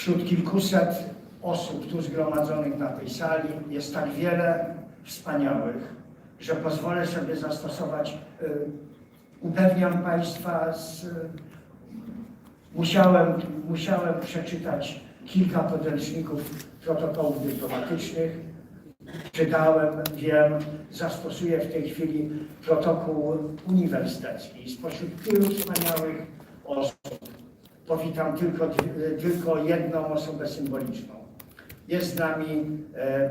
wśród kilkuset osób tu zgromadzonych na tej sali jest tak wiele wspaniałych, że pozwolę sobie zastosować, upewniam Państwa, musiałem przeczytać kilka podręczników protokołów dyplomatycznych. Czytałem, wiem, zastosuję w tej chwili protokół uniwersytecki. Spośród tylu wspaniałych osób powitam tylko jedną osobę symboliczną. Jest z nami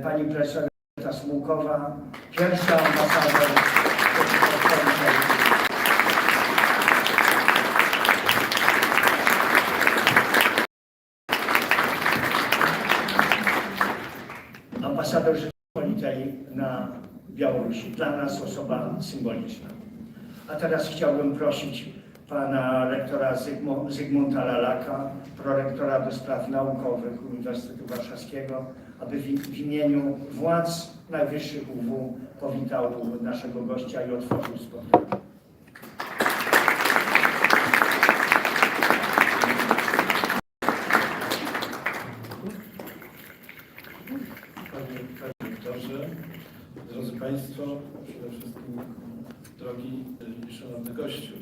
pani profesor Smułkowa, pierwsza ambasador Rzeczypospolitej. Ambasador Rzeczypospolitej na Białorusi. Dla nas osoba symboliczna. A teraz chciałbym prosić pana rektora Zygmunta Lalaka, prorektora do spraw naukowych Uniwersytetu Warszawskiego, aby w imieniu władz najwyższych UW powitał naszego gościa i otworzył spotkanie. Panie rektorze, drodzy Państwo, przede wszystkim drogi i szanowny gościu.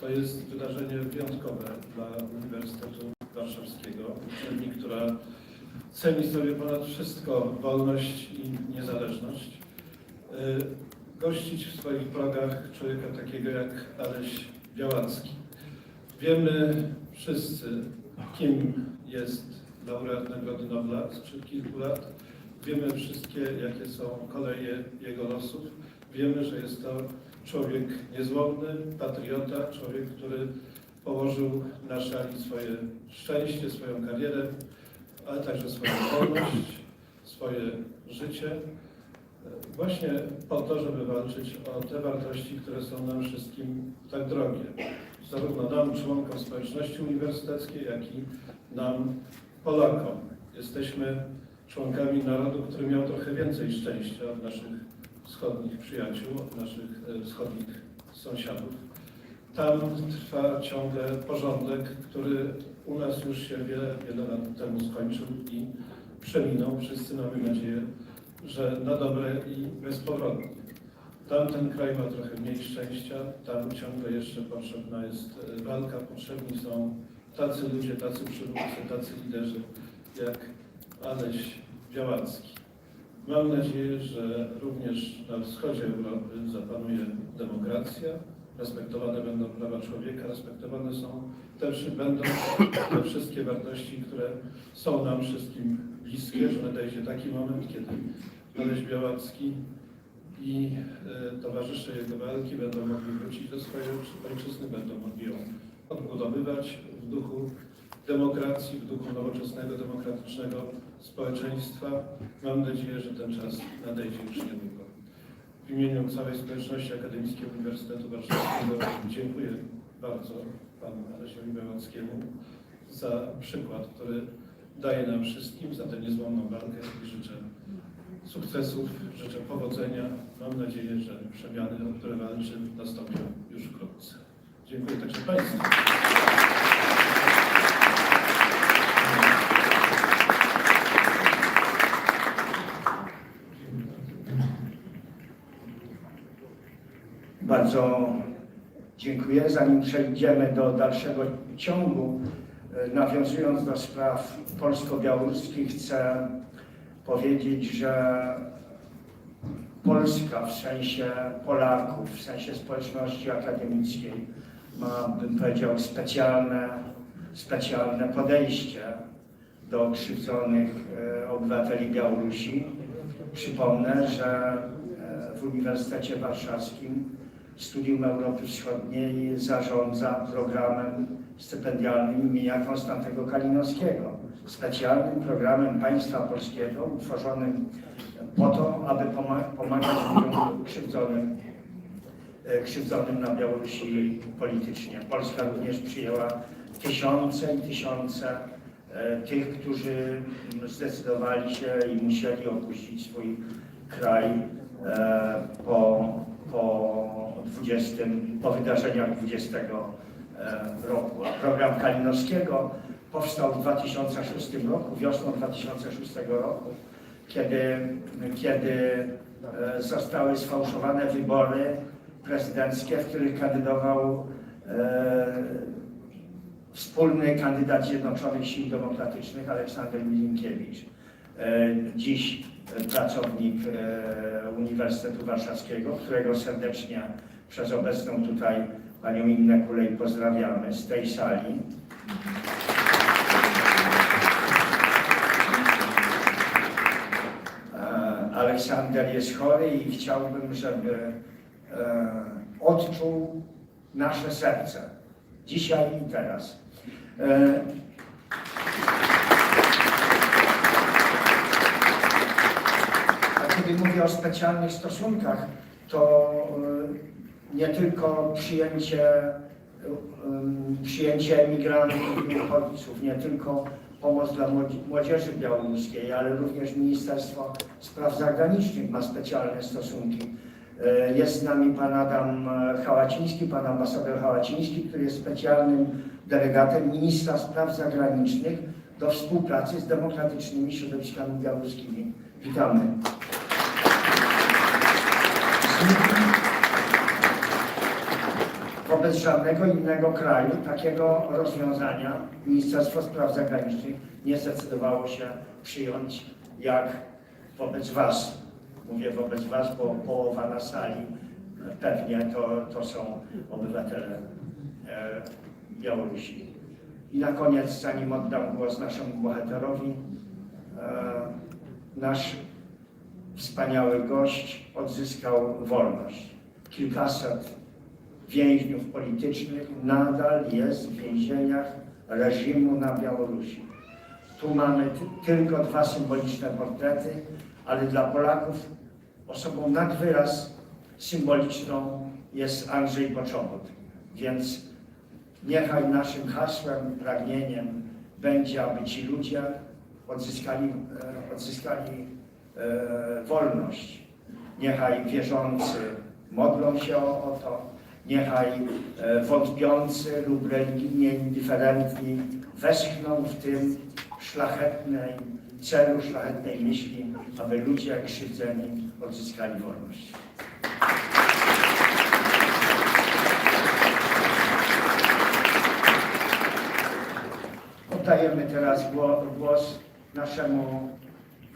To jest wydarzenie wyjątkowe dla Uniwersytetu Warszawskiego, uczelni, która ceni sobie ponad wszystko wolność i niezależność. Gościć w swoich progach człowieka takiego jak Aleś Białacki. Wiemy wszyscy, kim jest laureat Nagrody Nobla sprzed kilku lat. Wiemy wszystkie, jakie są koleje jego losów. Wiemy, że jest to człowiek niezłomny, patriota, człowiek, który położył na szali swoje szczęście, swoją karierę, ale także swoją wolność, swoje życie, właśnie po to, żeby walczyć o te wartości, które są nam wszystkim tak drogie. Zarówno nam, członkom społeczności uniwersyteckiej, jak i nam, Polakom. Jesteśmy członkami narodu, który miał trochę więcej szczęścia od naszych wschodnich przyjaciół, od naszych wschodnich sąsiadów. Tam trwa ciągle porządek, który u nas już się wiele lat temu skończył i przeminął. Wszyscy mamy nadzieję, że na dobre i bezpowrotnie. Tam ten kraj ma trochę mniej szczęścia, tam ciągle jeszcze potrzebna jest walka, potrzebni są tacy ludzie, tacy przywódcy, tacy liderzy jak Aleś Białacki. Mam nadzieję, że również na wschodzie Europy zapanuje demokracja, respektowane będą prawa człowieka, respektowane będą te wszystkie wartości, które są nam wszystkim bliskie, że nadejdzie taki moment, kiedy Aleś Białacki i towarzysze jego walki będą mogli wrócić do swojej ojczyzny, będą mogli ją odbudowywać w duchu demokracji, w duchu nowoczesnego, demokratycznego społeczeństwa. Mam nadzieję, że ten czas nadejdzie już niedługo. W imieniu całej społeczności akademickiej Uniwersytetu Warszawskiego dziękuję bardzo panu Alesiowi Białackiemu za przykład, który daje nam wszystkim, za tę niezłomną walkę i życzę sukcesów, życzę powodzenia. Mam nadzieję, że przemiany, o które walczy, nastąpią już wkrótce. Dziękuję także Państwu. Bardzo dziękuję. Zanim przejdziemy do dalszego ciągu, nawiązując do spraw polsko-białoruskich, chcę powiedzieć, że Polska w sensie Polaków, w sensie społeczności akademickiej ma, bym powiedział, specjalne podejście do krzywdzonych obywateli Białorusi. Przypomnę, że w Uniwersytecie Warszawskim Studium Europy Wschodniej zarządza programem stypendialnym imienia Konstantego Kalinowskiego. Specjalnym programem państwa polskiego utworzonym po to, aby pomagać ludziom krzywdzonym na Białorusi politycznie. Polska również przyjęła tysiące i tysiące tych, którzy zdecydowali się i musieli opuścić swój kraj po wydarzeniach 20 roku. A program Kalinowskiego powstał w 2006 roku, wiosną 2006 roku, kiedy zostały sfałszowane wybory prezydenckie, w których kandydował wspólny kandydat Zjednoczonych Sił Demokratycznych Aleksander Milinkiewicz, dziś pracownik Uniwersytetu Warszawskiego, którego serdecznie przez obecną tutaj panią Innę Kulej pozdrawiamy z tej sali. Aleksander jest chory i chciałbym, żeby odczuł nasze serce dzisiaj i teraz. A kiedy mówię o specjalnych stosunkach, to nie tylko przyjęcie emigrantów i uchodźców, nie tylko pomoc dla młodzieży białoruskiej, ale również Ministerstwo Spraw Zagranicznych ma specjalne stosunki. Jest z nami pan Adam Hałaciński, pan ambasador Hałaciński, który jest specjalnym delegatem Ministra Spraw Zagranicznych do współpracy z demokratycznymi środowiskami białoruskimi. Witamy. Wobec żadnego innego kraju takiego rozwiązania Ministerstwo Spraw Zagranicznych nie zdecydowało się przyjąć jak wobec Was. Mówię wobec Was, bo połowa na sali pewnie to są obywatele Białorusi. I na koniec, zanim oddam głos naszemu bohaterowi, nasz wspaniały gość odzyskał wolność. Kilkaset więźniów politycznych nadal jest w więzieniach reżimu na Białorusi. Tu mamy tylko dwa symboliczne portrety, ale dla Polaków osobą nad wyraz symboliczną jest Andrzej Poczobut. Więc niechaj naszym hasłem, pragnieniem będzie, aby ci ludzie odzyskali wolność. Niechaj wierzący modlą się o to, niechaj wątpiący lub religijnie indyferentni westchną w tym celu szlachetnej myśli, aby ludzie krzywdzeni odzyskali wolność. Oddajemy teraz głos naszemu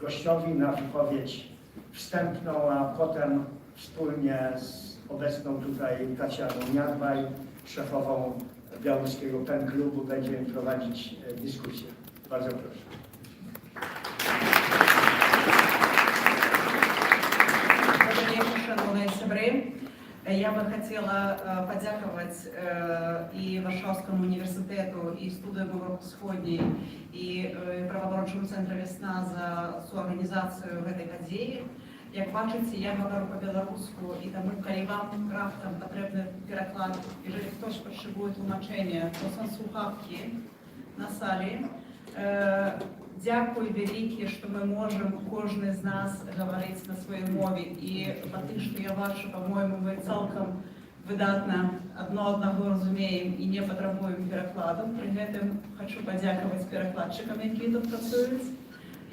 gościowi na wypowiedź wstępną, a potem wspólnie z obecną tutaj Tacjaną Niadbaj, szefową białoruskiego PEN Klubu, będziemy prowadzić dyskusję. Bardzo proszę. Добрый вечер, шановные сябры. Я бы хотела подяковать и Варшавскому университету, и студию Европа-Сходней, и правоабарончому центру «Весна» за суорганізацію этой події. Як бачите, я говорю по-белоруску, і тому, коли вам раптом потрібен переклад, jeżeli ktoś potrzebuje tłumaczenia, to są słuchawki na sali. Дякую велике, что мы можем, каждый из нас, говорить на своей мове. И потому что я бачу, по-моему, мы целком выдатно одного разумеем и не потребуем перекладу. При этом хочу подякувати перекладчикам, які тут працюють.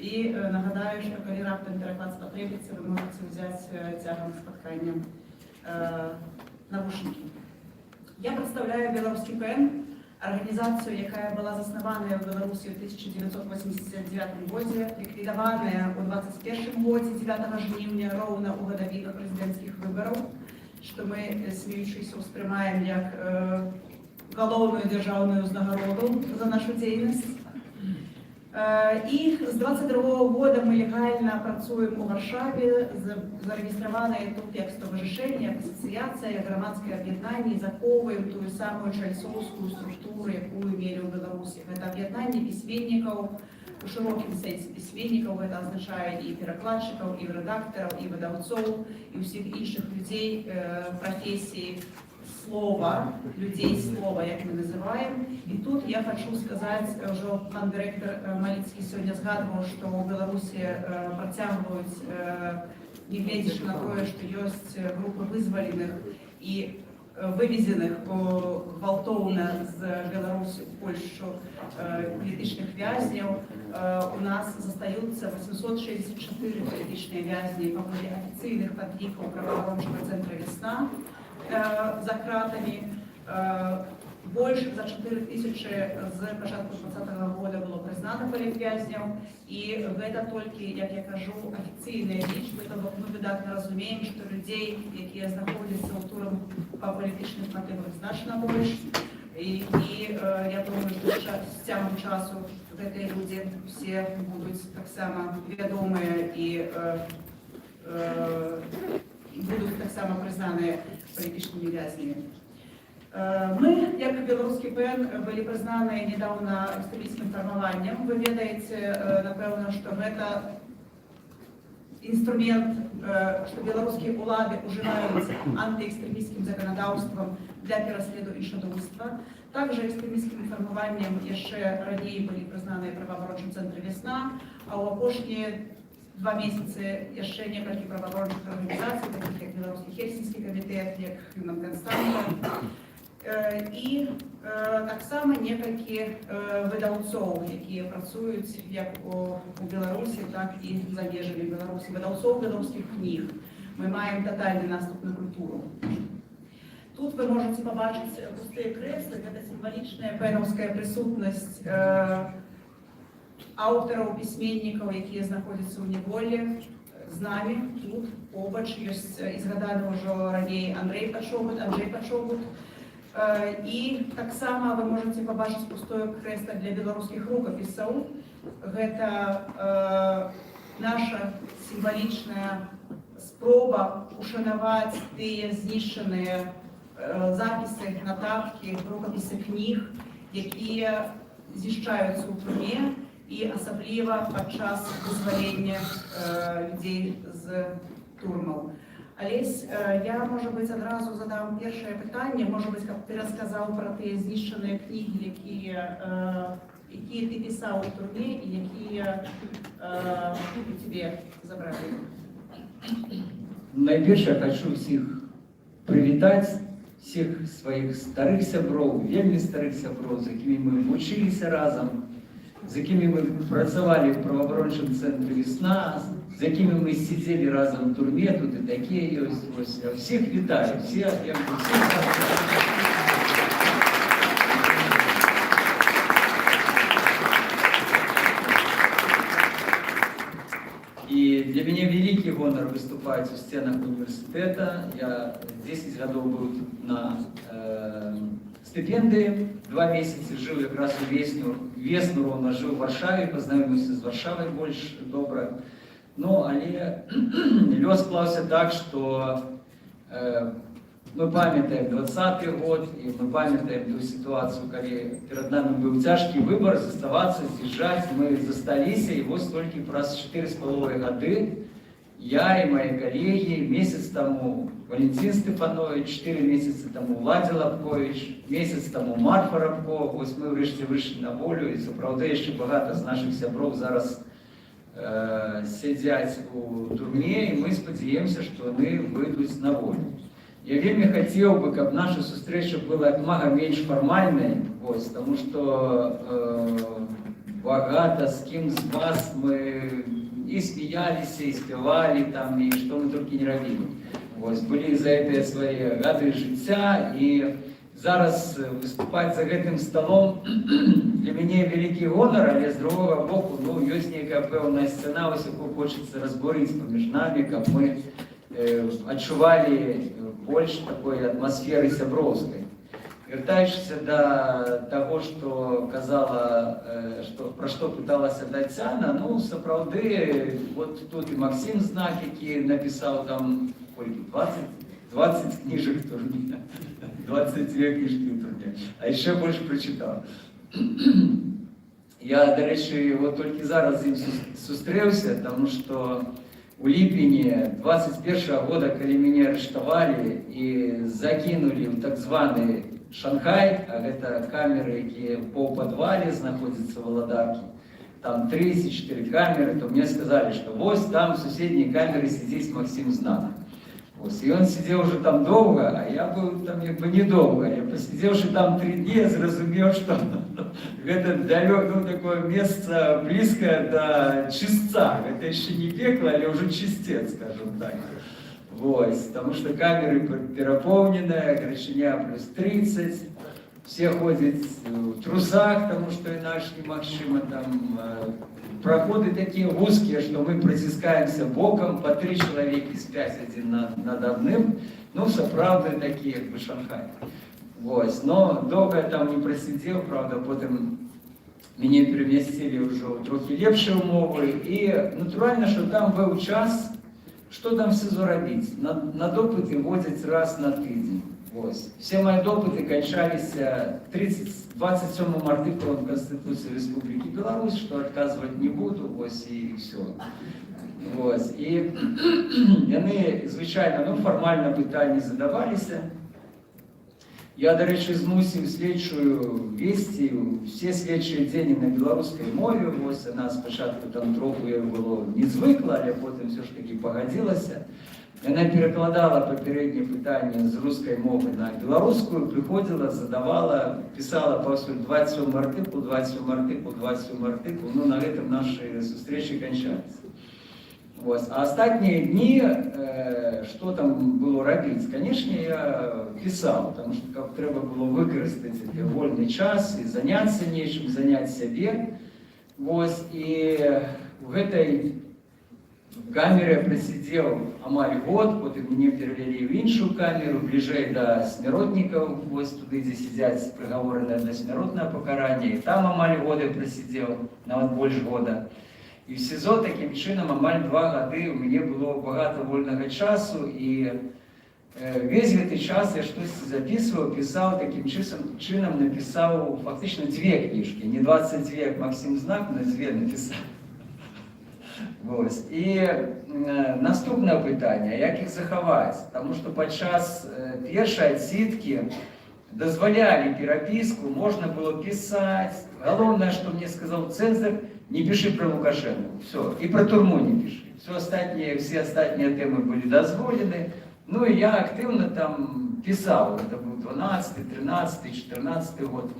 І нагадаю, що коли раптом переклад спотребиться, ви можете взяти тягом споткання навушники. Я представляю Белорусский ПЕН, организацию, яка была заснована в Беларуси в 1989 году, ликвидована в 2021 году, 9 жнівня, ровно у годовину президентских выборов, что мы, смеючись, воспринимаем как головную державную узнагароду за нашу деятельность. І з 22-го года ми легально працюємо у Варшаві, зареєстровано тут як стоwarzyszenie, як асоціація, як громадське об'єднання, і заховуємо ту саму чальцовську структуру, яку мали у Білорусі. Це об'єднання письменників, у широкому сенсі письменників, це означає і перекладчиків, і редакторів, і видавців, і усіх інших людей професії слова, людей слова, як ми називаємо. І тут я хочу сказати, вже пан директор Маліцький сьогодні згадував, що у Білорусі протягують, не глядячи на те, що є групи визволених, і вывезенных гвалтоўна з Беларусі ў Польшу палітычных вязняў у нас застаюцца 864 палітычныя вязні паводле афіцыйных падлікаў праваабарончага цэнтра «Весна» за кратамі. Больш за 4000 з пачатку 2020 года было прызнана палітвязняў, і гэта толькі, як я кажу, афіцыйныя лічбы, то бок мы выдатна разумеем, што людзей, якія знаходзяцца ў турах па палітычных матывах, значна больш. І я думаю, што з цягам часу гэтыя людзі все будуць таксама вядомыя і будуць таксама прызнаныя палітычнымі вязнямі. Мы, як беларускі ПН, былі прызнаныя недавно экстрэмістскім фармаваннем. Вы ведаеце, напэўна, што гэта інструмент, што беларускія ўлады ўжываюць антыэкстрэмісцкім заканадаўствам для пераследу іншадумства. Также экстремистским формированием яшчэ раней былі прызнаныя праваабарончым цэнтры «Весна», а ў апошнія 2 месяцы яшчэ некалькі праваабарончых арганізацый, такіх як беларускі хельсінскі камітэт, як Human Constanta, і таксама некалькі выдаўцоў, якія працуюць як у Беларусі, так і за межамі Беларусі, выдаўцоў беларускіх кніг. Мы маем тотальны наступ на культуру. Тут вы можете побачить пустые креслы, это символичная пэновская присутность авторов, письменников, которые находятся в неволе. З нами тут побач есть изгаданы уже ранее Андрей Пачогут. И так само вы можете побачить пустое кресло для белорусских рукописцев. Это наша символичная спроба ушанаваць тыя знішчаныя записи, нотатки, рукописи книг, якія знішчаюцца ў турме і асабліва падчас вызвалення людзей з турмаў. Алесь, я, может быть, адразу задам першае пытанне, может быть, каб ты расказаў пра тыя знішчаныя кнігі, якія ты пісаў у турме і якія тебе забралі. Найперш я хочу всіх прывітаць, всіх своих старых сяброў, вельмі старых сяброў, з якімі мы вучыліся разам, з якімі мы працавалі в праваабарончым цэнтры «Весна», з якімі мы сидзелі разам в турме, тут і такія ёсць. Я всіх вітаю, всіх. И для меня великий гонор выступать в стенах университета. Я 10 годов был на стипендии, 2 месяца жил как раз у Весну ровно жил в Варшаве, познакомился с Варшавой больше добра. Ну, але лёс склаўся так, что мы памятаем 20-й год, и мы памятаем ту ситуацию, когда перед нами был тяжкий выбор, заставаться, съезжать. Мы застались, и вот столько раз 4,5 годы я и мои коллеги, месяц тому Валентин Степанович, 4 месяца тому Владимир Лапкович, месяц тому Марфа Рабко. Вот мы врешті вышли на волю, и правда еще багато з наших сябров зараз сидять у турме, и мы спадзяемся, что они выйдут на волю. Я вельмі хотел бы, каб наша сустрэча была як мага менш фармальнай, потому что багато с кем з вас мы и смеялись, и спевали там, и что мы только не робили. Были за это свои гады жыцця, и зараз выступать за гэтым столом для мяне великий гонор, але з другого боку, ёсць нейкая пэўная сцена, якую хочется разбурыць паміж нами, каб мы адчувалі больше такой атмосферы сяброўскай. Вяртаючыся до того, что казала, про что пыталась Тацяна, сапраўды, вот тут и Максим Знак, які написал там 20 книжек в турме, 22 книжки в турме, а еще больше прочитал. Я, до речі, вот только зараз з ним сустрэўся, потому что у ліпені 21 года, когда меня арестовали и закинули в так званый Шанхай, а это камеры, которые по подвале находятся в Володарке, там 34 камеры, то мне сказали, что вот там в соседней камере сидит Максим Знак. Ось. І він сидів вже там довго, а я був там якби недовго. Я посидівши там 3 дні, я зрозумів, що це далеко, ну, таке місце близьке до чистця. Це ще не пекло, але вже чистець, скажімо так. Ось. Тому що камери переповнені, Гречиня плюс 30. Все ходят в трусах, потому что иначе немагчимо. Там проходы такие узкие, что мы протискаемся боком, по 3 человека спят один над одним. Ну, сапраўды такие, как бы Шанхай. Вот. Но долго я там не просидел, правда, потом меня переместили уже в трохи лепшие умовы. И натурально, что там был час, что там все заробить. На допыты водят раз на тыдзень. Ось. Все мои допыты кончались 27 артикулом Конституции Республики Беларусь, что отказывать не буду, ось, и все. Ось. И они, звичайно, ну, формально питання задавалися. Я, до речі, змусив слідчою вести всі слідчі дні на білоруській мові. Ось вона спочатку там трохи було не звикла, але потім все ж таки погодилася. Вона перекладала попередні питання з руської мови на білоруську, приходила, задавала, писала по 27 артикул, 27 артикул, 27 артикул. Ну, на этом наші зустрічі кончались. Ось. А останні дні, що там було робити? Звісно, я писав, тому що треба було використати вільний час і зайнятися нечим, зайняти себе. Ось. І в этой камере я просидів амаль год, потім мене перевели в іншу камеру, ближей до Смиротників, ось туди, де сидять приговорені на смиротне покарання. І там амаль года я просидів, навіть більше года. І в СІЗО таким чином амаль 2 роки у мене було багато вільного часу, і весь цей час я щось записував, писав, таким чином написав фактично 2 книжки. Не 22, як Максим Знак, але 2 написав. Ось. І наступне питання, як їх заховати? Тому що під час першої відсидки дозволяли переписку, можна було писати. Головне, що мені сказав цензор, не пиши про Лукашенко. Все. И про тюрьму не пиши. Все остальные темы были дозволены. Ну и я активно там писал. Это был 12, 13, 14 год.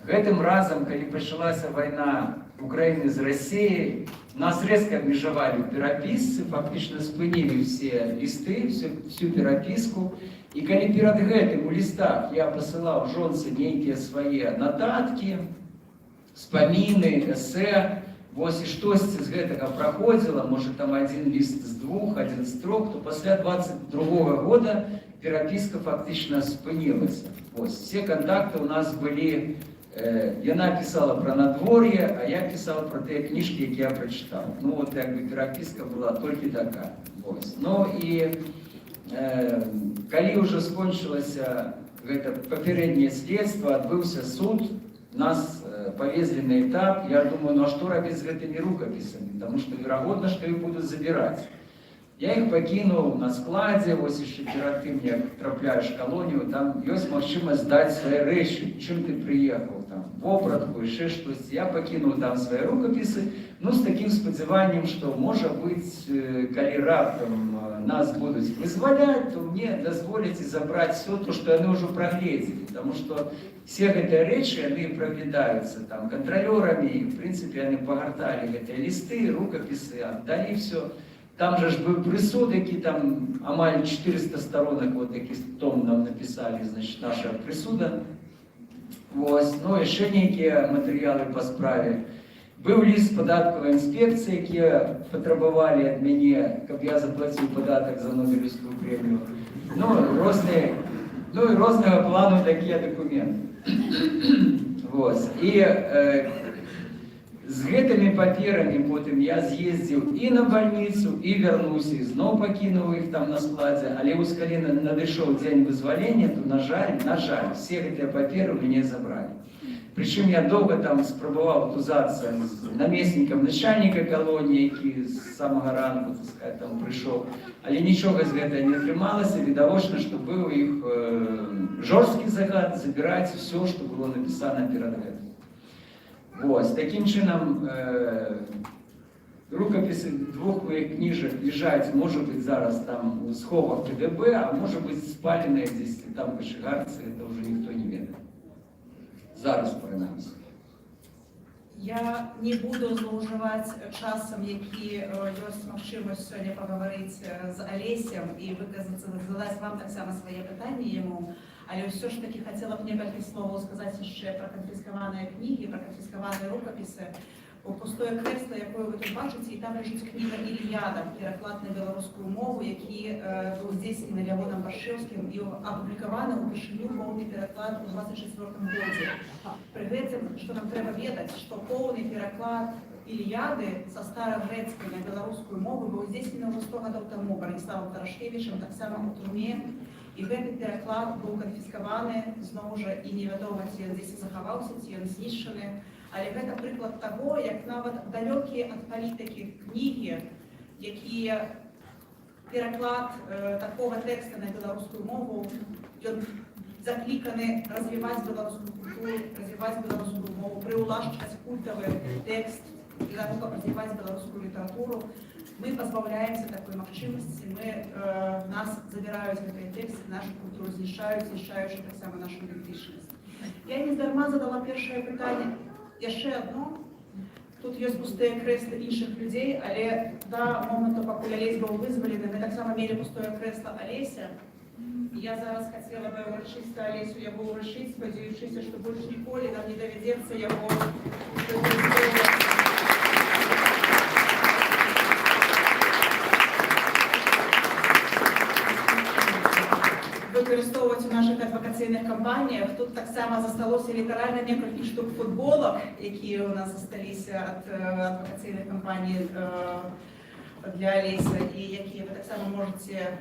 Гэтым разом, когда началась война Украины с Россией, нас резко обмежевали в переписці, фактично спинили все листы, всю переписку. И когда перед гэтым у листах я посылал жонцы некие свои нотатки, вспомины, эссе, ось і щось з гэтага проходило, может там 1 лист з 2, 1 з 3, то після 22 года переписка фактично спинилась. Ось, все контакты у нас были, вона писала про надвор'я, а я писав про те книжки, які я прочитав. Ну от якби переписка була тільки така. Ось. Ну і коли вже скончилося попереднє слідство, відбувся суд, нас повезли на этап, я думаю, ну а что робить с этими рукописями, потому что вероятно, что их будут забирать. Я их покинул на складе, ось еще перед тем, як трапляешь в колонию, там есть можливість здати свої речі, чим ти приїхав, там, вопратку, ще щось. Я покинул там свої рукописи, ну, з таким сподіванням, що, може бути, коли раптом нас будуть визволяти, то мені дозволять забрати все то, що вони вже проглядели, тому що все эти речи, они проглядаются там контролерами, и, в принципе, они погортали эти листы, рукописи, отдали все. Там же ж был присуд, які там амаль 400 сторонок, вот такий том нам написали, значит, наша присуда. Ось, ну, і ще які матеріали по справі. Був лист податкової інспекції, які потребували від мене, щоб я заплатив податок за Нобелівську премію. Ну, і різного плану такі документи. Ось. І з гэтымі паперамі потым я з'ездзіў і на больніцу, і вярнуўся, і зноў пакінуў іх там на складзе, але вось калі надышоў дзень вызвалення, то, на жаль, все гэтыя паперы ў мяне забралі. Прычым я доўга там спрабаваў тузацца з намеснікам начальніка калоніі, які з самага ранку, так сказать, там прыйшоў, але нічога з гэтага не атрымалася, відавочна, што быў іх жорсткі загад забіраць все, што было напісана перад гэтым. Ось, таким чином, Рукописи двох моїх книжок лежать, може бути, зараз там у сховах КГБ, а може бути спалені десь там в Кашигарці, це вже ніхто не ведає. Зараз, принаймні. Я не буду злоўжываць часам, які ёсць магчымасць сёння пагаварыць з Алесем і выказацца, задаць вам таксама свае пытанні яму, але ўсё ж такі хацела б некалькі словаў сказаць яшчэ пра канфіскаваныя кнігі, пра канфіскаваныя рукапісы. У пустое крэсла, якое вы тут бачыце, і там ляжыць кніга «Іліяда», пераклад на беларускую мову, які быў здзейснены Лявонам Баршэўскім і апублікаваны ўпершыню поўны пераклад у 24 годзе. Пры гэтым, што нам трэба ведаць, што поўны пераклад «Іліяды» са старагрэцкай на беларускую мову быў здзейснены ўжо 100 гадоў таму Браніславам Тарашкевічам, таксама ў турме. І гэты пераклад быў канфіскаваны, зноў жа, і невядома, ці ён дзесь захаваўся, ці ён знішчаны. Але гэта прыклад таго, як нават далёкія ад палітыкі кнігі, якія пераклад такога тэкста на беларускую мову, ён закліканы развіваць беларускую культуру, развіваць беларускую мову, прыўлашчваць культавы тэкст, для того, каб развіваць беларускую літаратуру. Мы пазбаўляемся такой магчымасці, нас забіраюць гэтыя тэксты, нашу культуру знішчаючы таксама нашу ідэнтычнасць. Я нездарма задала першае пытанне. Яшчэ одно. Тут ёсць пустыя крэслы іншых людзей, але да моманту, пакуль Алесь быў вызвалены, мы таксама мелі пустое крэсла Алеся. Я зараз хацела бы ўрачыста Алесю яго ўрачыць, спадзяючыся, што больш ніколі нам не давядзецца яго выкарыстоўваць у нашых адвакацыйных кампаніях. Тут таксама засталося літаральна некалькі штук футболак, якія ў нас засталіся ад адвакацыйных кампаній для Алеся, і якія вы таксама можаце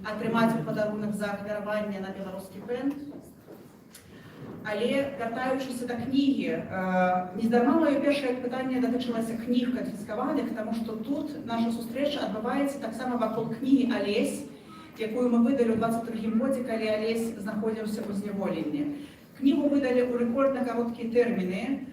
атрымаць у падарунак за ахвяраванне на беларускі пэнд. Але, вяртаючыся да кнігі, нездарма маё першае пытанне датычылася кніг канфіскаваных, таму што тут наша сустрэча адбываецца таксама вакол кнігі «Алесь», якую мы выдалі ў 22 годзе, калі Алесь знаходзіўся ў зняволенні. Кнігу выдалі ў рэкордна кароткія тэрміны,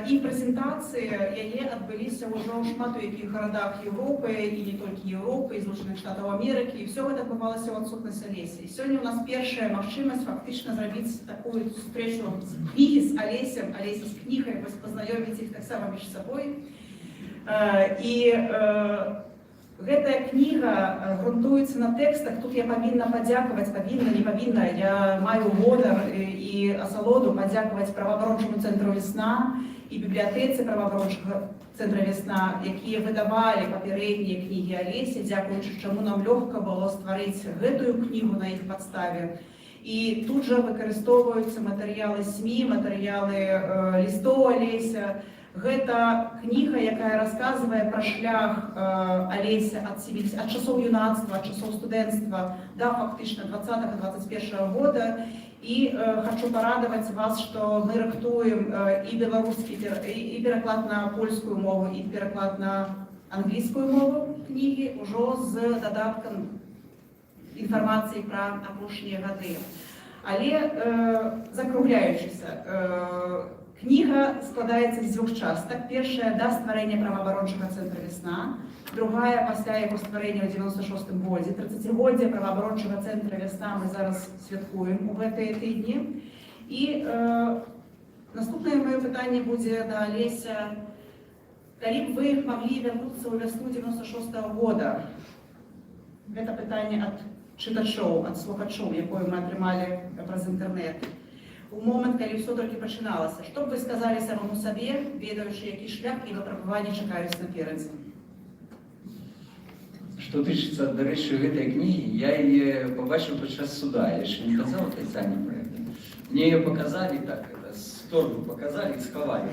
і прэзентацыі яе адбыліся ўжо ў шмат у якіх гарадах Еўропы, і не толькі Еўропы, і Злучаных Штатаў Амерыкі, і ўсё гэта адбывалася ў адсутнасць Алесі. І сёння ў нас першая магчымасць фактычна зрабіць такую сустрэчу з кнігі з Алесем, Алесі з кнігай, пазнаёміць іх таксама між сабой. І гэтая кніга грунтуецца на тэкстах. Тут я павінна падзякаваць, не павінна, я маю гонар і асалоду падзякаваць праваабарончаму цэнтру «Весна» і бібліятэцы праваабарончага цэнтра «Весна», якія выдавалі папярэднія кнігі Алесі, дзякуючы чаму нам лёгка было стварыць гэтую кнігу на іх падставе. І тут жа выкарыстоўваюцца матэрыялы СМІ, матэрыялы лістоў Алеся. Гэта кніга, якая расказвае пра шлях Алеся ад часоў юнацтва, ад часоў студэнцтва да фактычна 20-21 года. І хочу парадаваць вас, што мы рыхтуем і беларускі, і пераклад на польскую мову, і пераклад на англійскую мову кнігі ўжо з дадаткам інфармацыі пра апошнія гады. Але закругляючыся, кніга складаецца з дзвюх частак. Першая да стварэння праваабарончага цэнтра «Весна», другая пасля яго стварэння ў 96 годзе. 30-годдзе праваабарончага цэнтра «Весна» мы зараз святкуем у гэтыя тыдні. І наступнае маё пытанне будзе да Алеся. Калі б вы маглі вярнуцца ў вясну 96 года? Гэта пытанне ад чытачоў, ад слухачоў, якое мы атрымалі праз інтэрнэт. У момант, калі ўсё толькі пачыналася, што б вы сказалі самому сабе, ведаючы, які шлях і выпрабаванні чакаюць наперадзе? Што тычыцца, дарэчы, гэтай кнігі, я яе пабачыў падчас суда, я яшчэ не казаў Тацяне пра гэта. Мне яе паказалі так, з торбы паказалі і схавалі,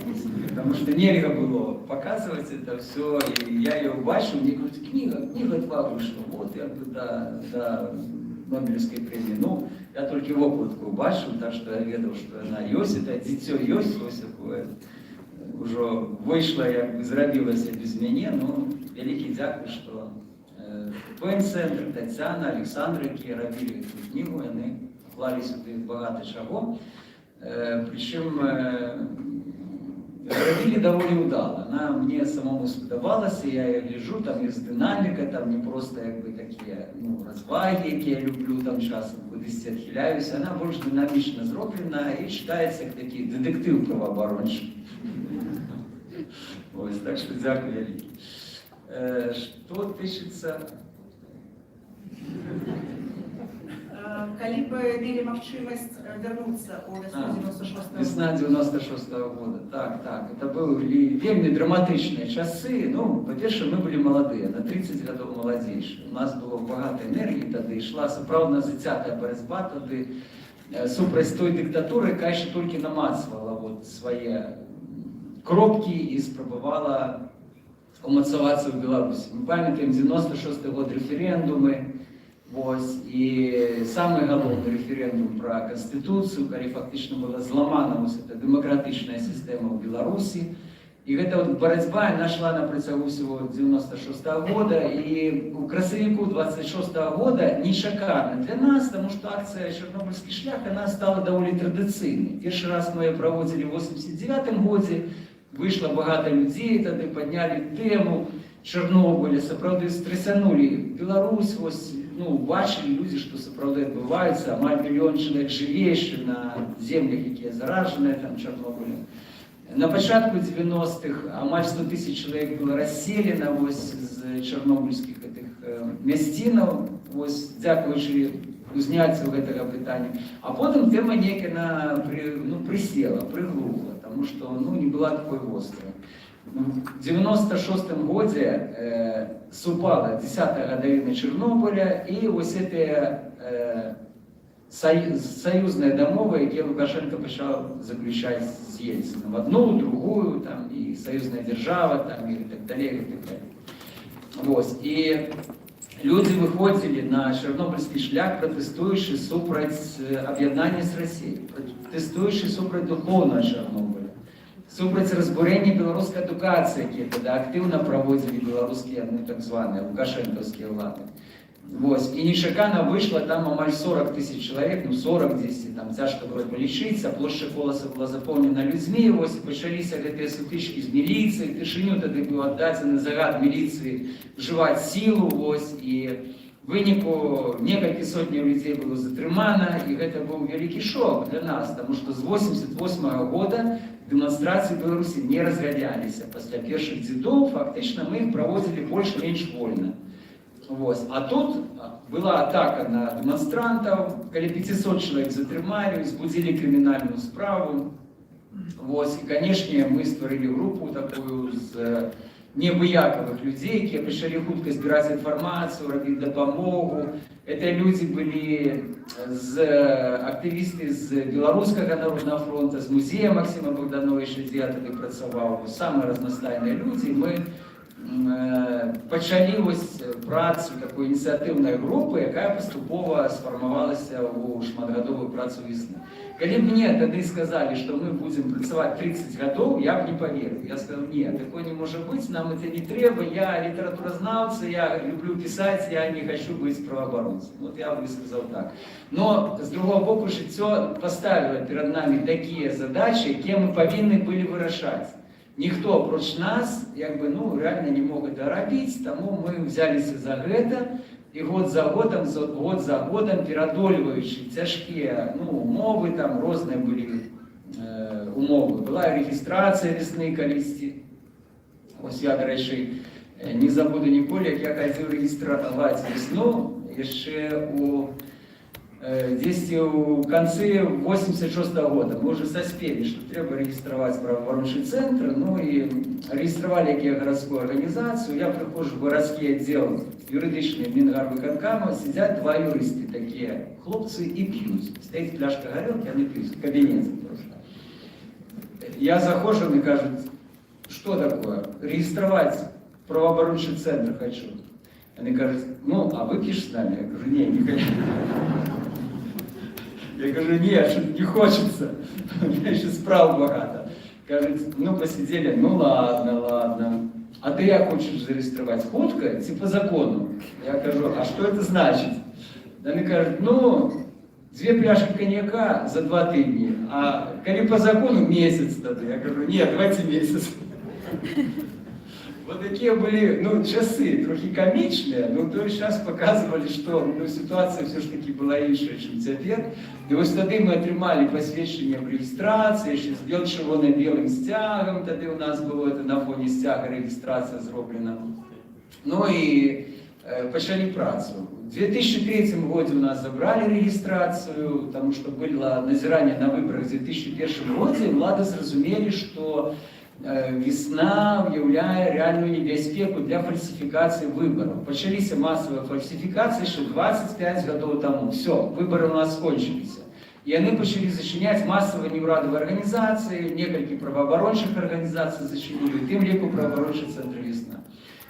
потому што нельга было паказваць это ўсё, і я яе ўбачыў, мне кажуць, кніга твая выйшла, вот, як бы да Нобелевской премии. Ну, я толькі вокладку бачыў, так што я ведаў, што яна ёсць, это дзіцё ёсць, ось такое. Ужо выйшла, як бы зрабілася без мяне, ну, вялікі дзякуй, што ПН-цэнтр, Тацяна, Александр, якія рабілі эту кнігу, яны вклалі сюды багата чаго. Прычым зробили доволі удало. Вона мені самому сподобалася, я її гляжу, там є динаміка, там не просто якби такі розваги, які я люблю, там часом кудись відхиляюся. Вона більш динамічно зроблена і читається як такий детектив правооборончий. Ось, так що дякую, Вікі. Що пишеться? Калі б мелі магчымасць вярнуцца ў вясну 96-го. Весна 96-го года. Так. Это были вельмі драматичные часы. Ну, по-перше, мы были молодые, на 30 годов молодейшие. У нас было багато энергии тогда, шла справді затятая боротьба тоді супроть той диктатури, яка ще тільки намацувала свої кропки і спробувала умацуватися в Білорусі. Ми пам'ятаємо 96-й год референдуми, ось, і самий головний референдум про Конституцію, коли фактично була зламана ось ця демократична система в Білорусі. І ця от боротьба вона йшла на протягу всього 96-го года, і у красивику 26-го года не шикарно для нас, тому що акція «Чорнобильський шлях» вона стала доволі традиційною. Перший раз ми її проводили в 89-му годі, вийшло багато людей, тоді підняли тему Чорнобиля, справді стрясанули Білорусь, ось, бачили люди, що справді відбувається, майже 1 мільйон чоловік живе ще на землях, які заражені там Чорнобилем. На початку 90-х майже 100 тисяч чоловік було розселено ось з чорнобильських містинів, ось дякуючи зняттю цього питання. А потім тема ніяка присіла, приглухла, тому що не була такою гострою. В 96-м году супала 10-та годовщина Чорнобиля, і ось це союзные домовы, які Лукашенко почав заключати з Єльцином. Одну, другую, там, і союзна держава, там, і так далі, і так далі. Ось. І люди виходили на Чорнобильський шлях, протестуючи супроть об'єднання з Росією, протестуючи супроть духовного Чорнобиля, супроть розбурення білоруської едукації, які тоді активно проводили білоруські, так звані, лукашенковські влади. Ось. І нечекано вийшло там майже 40 тисяч чоловік, 40 десь, там тяжко було полічитися, площа Колоса була заповнена людьми, ось, і почалися ці сутички з міліцією, Тишиню тоді був відданий загад міліції вживати силу, ось, і в виніку кілька сотень людей було затримано, і це був великий шок для нас, тому що з 88-го року демонстрації в Білорусі не розгонялися. Після перших дідів фактично ми їх проводили більш-менш вольно. Ось. А тут была атака на демонстрантов, коли 500 человек затримали, возбудили криминальную справу. Ось. И, конечно, мы створили группу такую з неабияковых людей, які почали хутко збирати інформацію, робити допомогу. Це люди були активісти з Білоруського народного фронту, з музею Максима Богдановича, де я тоді працював. Самі різностайні люди. Ми почали ось працю такої ініціативної групи, яка поступово сформувалася у шматгодову працю весни. Коли мені тоді сказали, що ми будемо працювати 30 років, я б не повірив. Я сказав, ні, такого не може бути, нам це не треба, я літературознавця, я люблю писати, я не хочу бути правооборонцем. От я висказав так. Но, з другого боку, життя поставило перед нами такі задачі, які ми повинні були вирішати. Ніхто проч нас, реально не мог это робити, тому ми взялися за це, і год за годом, переодолюючи тяжкі умови, там різні були умови. Була реєстрація весни колись. Ось я, до речі, не забуду ніколи, як я хотів реєструвати весну, ще десь в конце 86-го года мы уже соспели, что треба регистрировать правооборонный центр, и регистрировали як городскую организацию. Я прихожу в городский отдел юридичный Мінгарвиконкама, сидят два юристы такие, хлопцы, и пьют. Стоит пляшка горелки, они пьют, в кабинете просто. Я захожу, мне кажут, что такое? Регистрировать правооборонный центр хочу. Они говорят, а выпьешь с нами? Я говорю, не хочу. Я говорю, нет, не хочется, у меня еще справ багато. Кажуть, посидели, ладно. А ты як хочешь зарегистрировать? Хутко, типа закону. Я кажу, а что это значит? Они кажут, 2 пляшки коньяка за 2 тыдні, а коли по закону месяц тогда. Я говорю, нет, давайте месяц. Вот такие были, ну, часы, трохи комичные, но то сейчас показывали, что ну, ситуация все ж таки была іншая, чем теперь. И вот тогда мы отримали посвящение в регистрации, еще сделал червоно-белым стягом, тогда у нас было это на фоне стяга регистрация сделана. Ну и почали працу. В 2003 году у нас забрали регистрацию, потому что было назирание на выборах в 2001 году, и влада зразумели, что весна уявляє реальну небезпеку для фальсифікації виборів. Почалися масові фальсифікації ще 25 років тому. Все, вибори у нас скончилися. І вони почали зачиняти масово неурадові організації, некілька правооборонних організацій зачинили, тим ліку правооборонний центр «Весна».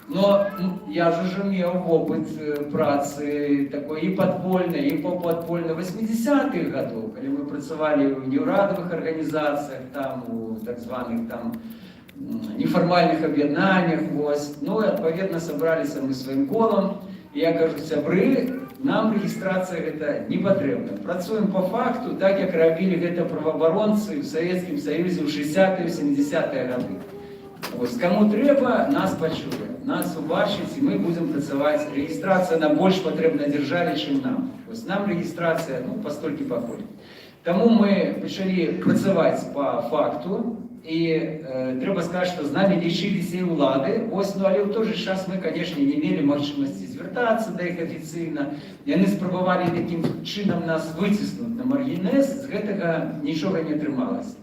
Но я же имел опыт працы такой и подпольной, и поподпольной 80-х годов, когда мы працевали в неурадовых организациях, там, у так званых там неформальных об'єднаннях, ось. Ну, и, отповедно, собрались мы своим колом, и я кажу, сябры, нам регистрация это не потребна. Працуем по факту, так как робили это правооборонцы в Советском Союзе в 60-е, 70-е годы. Ось, кому треба, нас почує, нас убачить, і ми будемо працювати. Реєстрація на більш потрібна державі, ніж нам. Ось нам реєстрація, ну, постільки походить. Тому ми почали працювати по факту, і треба сказати, що з нами лічилися і влади. Ось, ну, але в той же час ми, звісно, не мали можливості звертатися до їх офіційно. І вони спробували таким чином нас витиснути на маргінез, з цього нічого не трималося.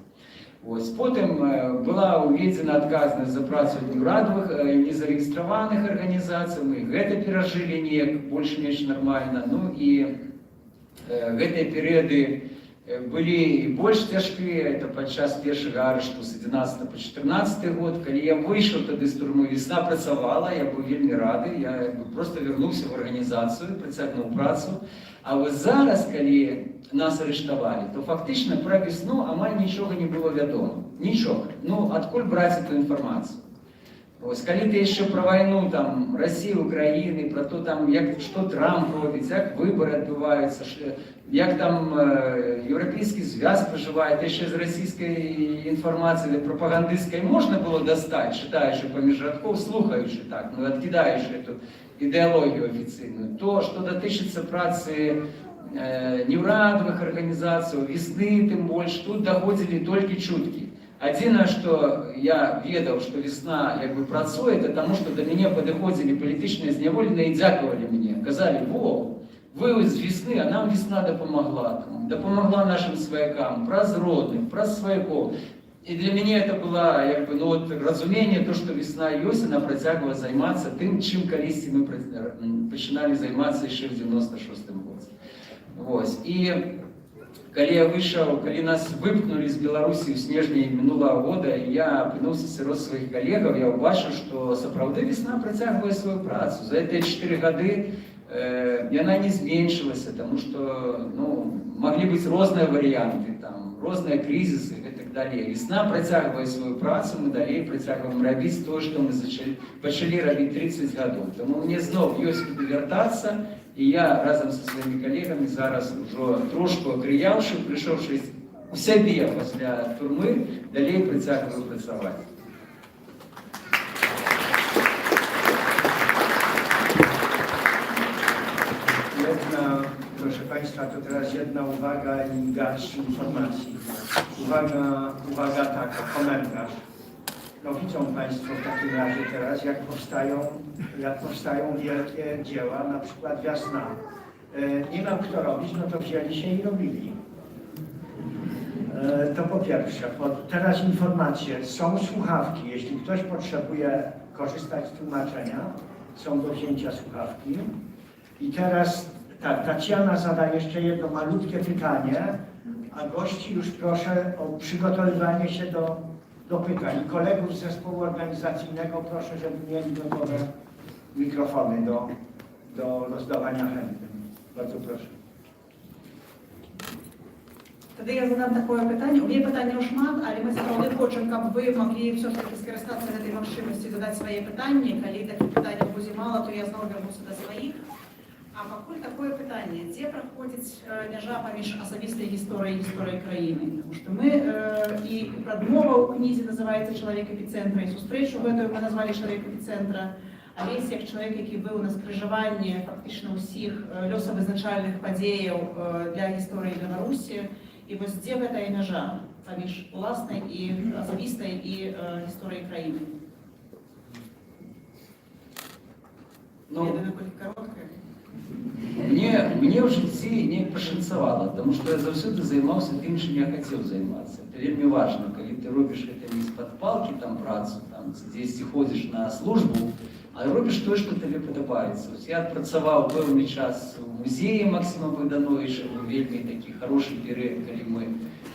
Ось. Потім була уведена відказність за працю неурадових, незареєстрованих організацій, ми це пережили ніяк, більш-менш нормально. Ну і ці періоди були і більш тяжкі, це під час першого арешту з 11 по 14 год, коли я вийшов тоді з тюрми, весна працювала, я був вельми радий, я просто вернувся в організацію, притягнув працю. А ось зараз, коли нас арештували, то фактично про весну амаль нічого не було відомо. Нічого. Ну, откуль брати цю інформацію? Ось, коли ти ще про війну там, Росії, України, про то, там, як, що Трамп робить, як вибори відбуваються, як там Європейський Зв'яз проживає, те ще з російської інформації, пропагандистської можна було достати, читаючи поміж рядків, слухаючи так, ну, відкидаючи цю ідеологію офіційну. То, що дотичиться праці неурадовых организаций, весны тем больше, тут доходили только чутки. Одно, что я ведал, что весна как бы працує, это тому, что до меня подходили политично зневоленные и дякували мне. Казали, во, вы из весны, а нам весна допомогла. Допомогла нашим своякам, про зродных, про свояков. И для меня это было как бы, ну, вот, разумение, то, что весна есть, она протягивала займаться тем, чем колись мы начинали заниматься еще в 96-м году. Ось. І коли я вийшов, коли нас випхнули з Білорусі в снежні минулого года, і я опинився серед своїх колегів, я побачив, що справді весна протягує свою працю. За ці 4 роки вона не зменшилася, тому що ну, могли бути різні варіанти, там, різні кризиси і так далі. Весна протягує свою працю, ми далі протягуємо робити те, що ми почали робити 30 років. Тому мені знову є куди вертатися. І я разом зі своїми колегами зараз вже трошки окриявши, прийшовши у себе після тюрми, далі притягую працювати. Proszę Państwa, to teraz jedna uwaga i garść informacji. Uwaga taka, komentarz. No widzą Państwo w takim razie teraz, jak powstają wielkie dzieła, na przykład Wiasna. Nie mam kto robić, no to wzięli się i robili. To po pierwsze. Teraz informacje. Są słuchawki. Jeśli ktoś potrzebuje korzystać z tłumaczenia, są do wzięcia słuchawki. I teraz tak, Tatiana zada jeszcze jedno malutkie pytanie, a gości już proszę o przygotowywanie się do pytań. Kolegów z zespołu organizacyjnego proszę, żeby mieli gotowe mikrofony do rozdawania chętnym. Bardzo proszę. Тоді я задам таке питання. У мене питання у шмат, але ми справді хочемо, щоб ви могли все ж таки скористатися цією можливістю задати свої питання. Коли таких питань буде мало, то я знову вернуся до своїх. А пакуль такое пытанне, дзе праходзіць мяжа паміж асабістай гісторыяй і гісторыяй краіны? Таму што мы і прадмова ў кнізе называецца «Чалавек эпіцэнтра», і сустрэчу гэтую мы назвалі «Чалавек эпіцэнтра». Алесь, як чалавек, які быў на скрыжаванні фактычна ўсіх лёсавызначальных падзеяў для гісторыі Беларусі, і вось дзе гэтая мяжа паміж уласнай і асабістай і гісторыяй краіны? Ну, Я думаю, кароткая. Мне в житті не пашанцавала, тому що я завсёды займаўся тым, чым я хацеў займацца. Это вельмі важна, калі ты робіш гэта не з-пад палкі там працу, там дзесьці ходзіш на службу, а робіш тое, што табе падабаецца. Я адпрацаваў пэўны час у музеі Максіма Богдановича, вельмі такі хорошы перыяд, калі мы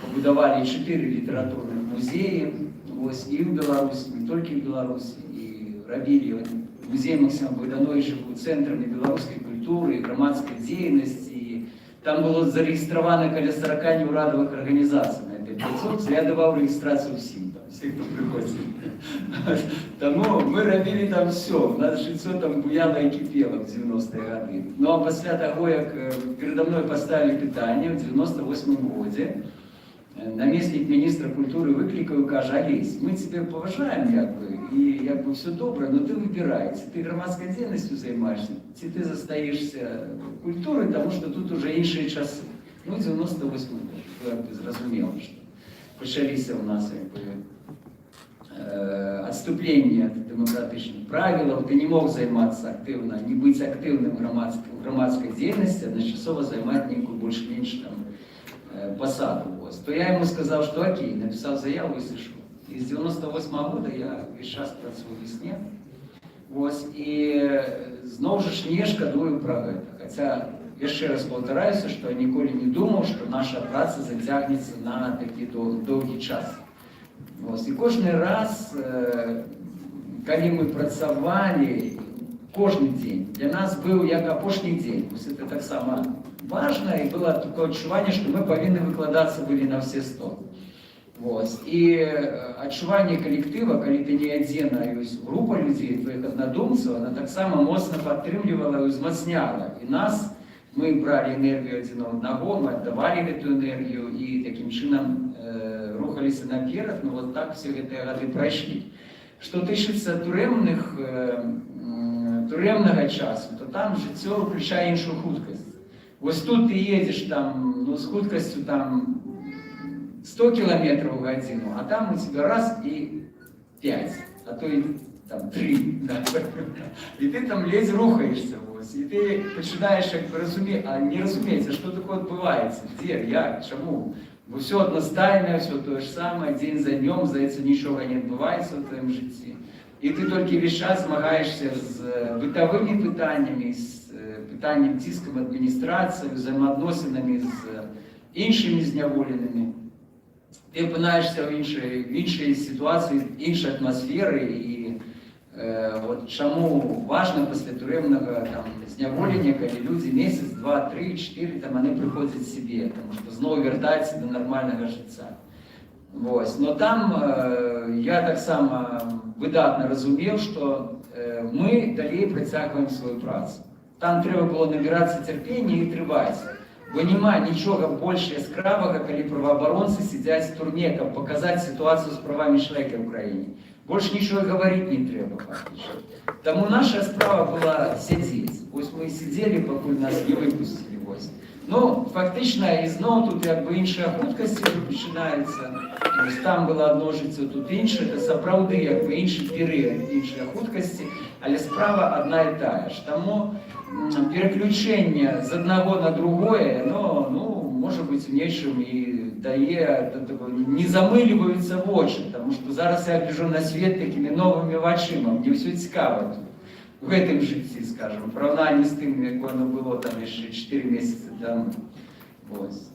пабудавалі 4 літаратурных музеі, вось, і ў Беларусі, не толькі ў Беларусі, і рабілі музей Максима Богдановича был центром белорусской культуры и громадской деятельности. Там было зарегистрировано около 40 неурадовых организаций. На это 500 я давал регистрацию всем, всех, кто приходит. Тому мы робили там все. У нас жильцо там буяло и кипело в 90-е годы. Ну а после того, как передо мной поставили питание в 98-м году, наместник міністра культури викликав і каже: Олесь, ми тебе поважаємо, і все добре, але ти вибираєш, ти громадською діяльністю займаєшся, чи ти зостаєшся культурою, тому що тут вже інші часи. Ну, 98 год, зрозуміло, що почалися у нас відступлення від демократичних правил, ти не мог займатися активно, не бути активним в громадській діяльності, одночасово займати некую більш-менш там посаду. То я ему сказал, что окей, написал заяву и сышу. И с 98-го года я весь час працую весне. И знову ж не шкадую про это. Хотя я ще раз повторяюся, що я ніколи не думав, що наша праця затягнеться на такий довгий час. І кожен раз, коли ми працювали, кожен день для нас був як опошній день. Це так само важно, и было такое ощущение, что мы повинны выкладаться были на все 100. И ощущение коллектива, когда ты не один, а группа людей, твоих однодумцев, она так само мощно подтримливала и узмацняла. И нас, мы брали энергию один у одного, мы отдавали эту энергию и таким чином рухались наперед, но вот так все эти годы прошли. Что тычется тюремного часу, то там життя включає іншу худкость. Ось тут ти їдеш там, ну, з худкостю там 100 км в годину, а там у тебе раз і 5, а то і там 3. Да. І ти там ледь рухаєшся, ось, і ти починаєш як розуміти, а не розумієш, що таке відбувається, де, як, чому. Бо все одностайне, все те ж саме, день за днем, здається, нічого не відбувається в твоєму житті. І ти тільки весь час змагаєшся з битовими питаннями, з питанням тиском адміністрації, взаємоотносинами з іншими зневоленими. Ти опинаєшся в іншій ситуації, в іншій атмосфері. І от чому важливо після тюремного зневолення, коли люди місяць, 2, 3, 4, там, вони приходять в себе, тому що знову вертаються до нормального життя. Но там я так само видатно розумів, що ми далі притягуємо свою працю. Там треба було набиратися терпіння і тривати. Бо немає нічого більш яскравого, коли правооборонці сидять в тюрмі, як показати ситуацію з правами чоловіка в Україні. Більше нічого говорити не треба, фактично. Тому наша справа була сидіти. Ось ми сиділи, поки нас не випустили. Ну, фактично, і знову тут якби інша худкость вже починається. Там було одно життя, тут інше. Це справді якби інший період, іншої худкості, але справа одна і та ж. Тому переключення з одного на другое, ну, може бути в нечому і дає, не замилюються в очі, тому що зараз я гляжу на світ такими новими очима, мені все цікаво в этом житті, скажімо, в порівнянні з тим, як воно було там ще 4 місяці тому. Ось.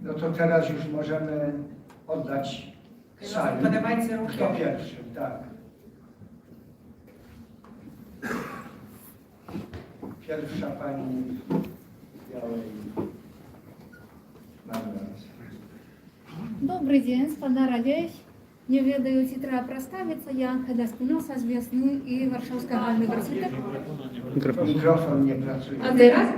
No to teraz już możemy oddać sali. Podawajcie ruki. Kto pierwszy, tak. Pierwsza pani białej marynarce. Добрый день, Спада Радевич. не ведаю, ці трэба прадставіцца, я Анхеда Спіноса з Весны і Варшаўскага універсітету. Mikrofon nie pracuje. А зараз?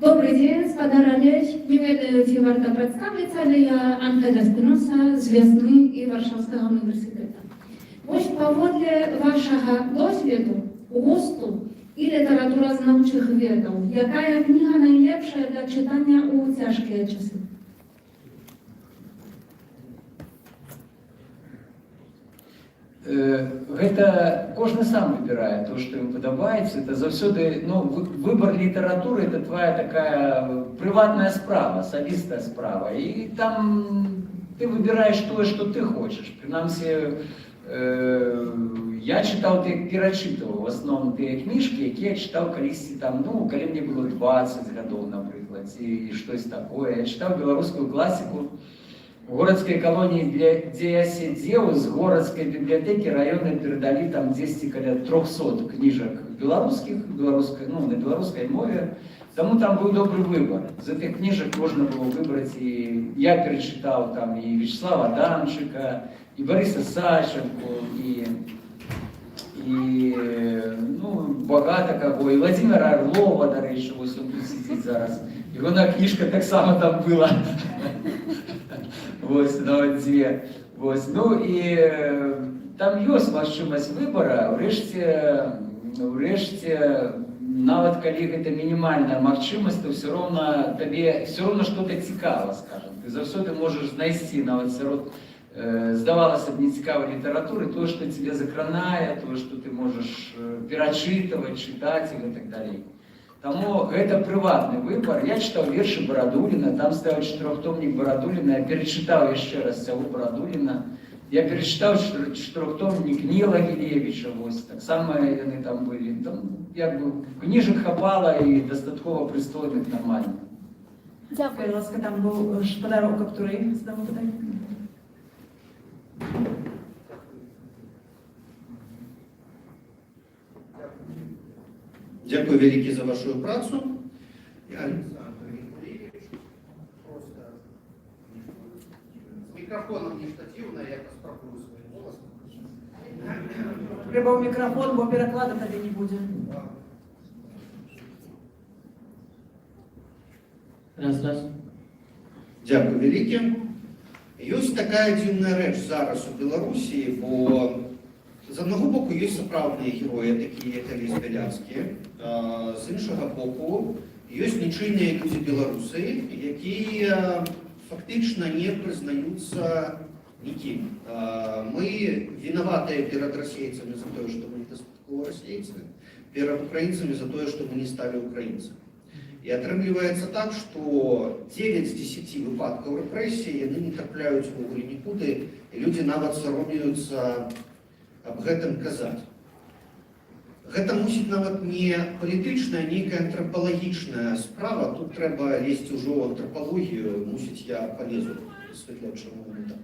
Добрый день, спадар Олег. Не ведаю, ці варта прадставіцца, але я Анхеда Спіноса з Весны і Варшаўскага універсітета. Вось паводле вашага досведу, густу і літаратуразнаўчых ведаў, якая кніга найлепшая для чытання ў цяжкія часы? Гэта кожны сам выбірае то, што ім падабаецца. Это заўсёды, выбор літаратуры это твоя такая прыватная справа, асабістая справа. І там ты выбіраеш тое, што ты хочаш. Прынамсі, я чытаў, перачытваў в асноўным тыя кніжкі, якія я чытаў калісьці там, калі мне было 20 гадоў, напрыклад, ці штось такое. Я чытаў беларускую класіку в городской колонии, где я сидел, с городской библиотеки района передали там 10 каля 300 книжек белорусских, на белорусской мове. Тому там был добрый выбор. Из этих книжек можно было выбрать, и я перечитал там и Вячеслава Адамчика, и Бориса Саченко, и багато кого, и Владимира Орлова, до речі, ось он тут сидит зараз. Его книжка так само там была. Вось, нават дзве. Вось, і там ёсць магчымасць выбара, ўрэшце, нават калі гэта мінімальная магчымасць, то все роўна табе што-то цікава, скажем. Ты заўсёды можаш знайсці нават сярод, здавалася б, нецікавай літаратуры, тое, што цябе закранае, тое, што ты можаш перачытваць, чытаць і так далей. Таму гэта прыватны выбар. Я чытаў вершы Барадуліна, там стаяў 4-томнік Барадуліна, я перачытаў яшчэ раз сягу Барадуліна. Я перачытаў 4-томнік Ніла Гілевіча, вось, таксама яны там былі. Там, кніжак хапала і дастаткова прыстойных, нармальных. Дякую, ласка, там був шпадарок, який задав питання. Дякую вялікі за вашу працу. Я Александр Николаевич. Просто с микрофоном не штативно, я поспробую свой голос. Треба в мікрофон, бо перекладу тоді не буде. Раз. Дякую вялікі. Ёсць такая дзіўная рэч зараз у Беларусі, бо з аднаго боку ёсць сапраўдныя героі, такія як Алесь Бяляцкі. З іншага боку ёсць нечыйныя людзі беларусы, якія фактычна не прызнаюцца нікім. Мы вінаватыя перад расейцамі за тое, што мы недастаткова расейцы, перад украінцамі за тое, што мы не сталі украінцамі. І атрымліваецца так, што 9 з 10 выпадкаў рэпрэсіі яны не трапляюць увогуле нікуды, і людзі нават саромеюцца аб гэтым казаць. Гэта мусіць нават не палітычная, нейкая антрапалагічная справа. Тут трэба лезці ўжо ў антрапалогію, мусіць я палезу высвятляць, чаму не так.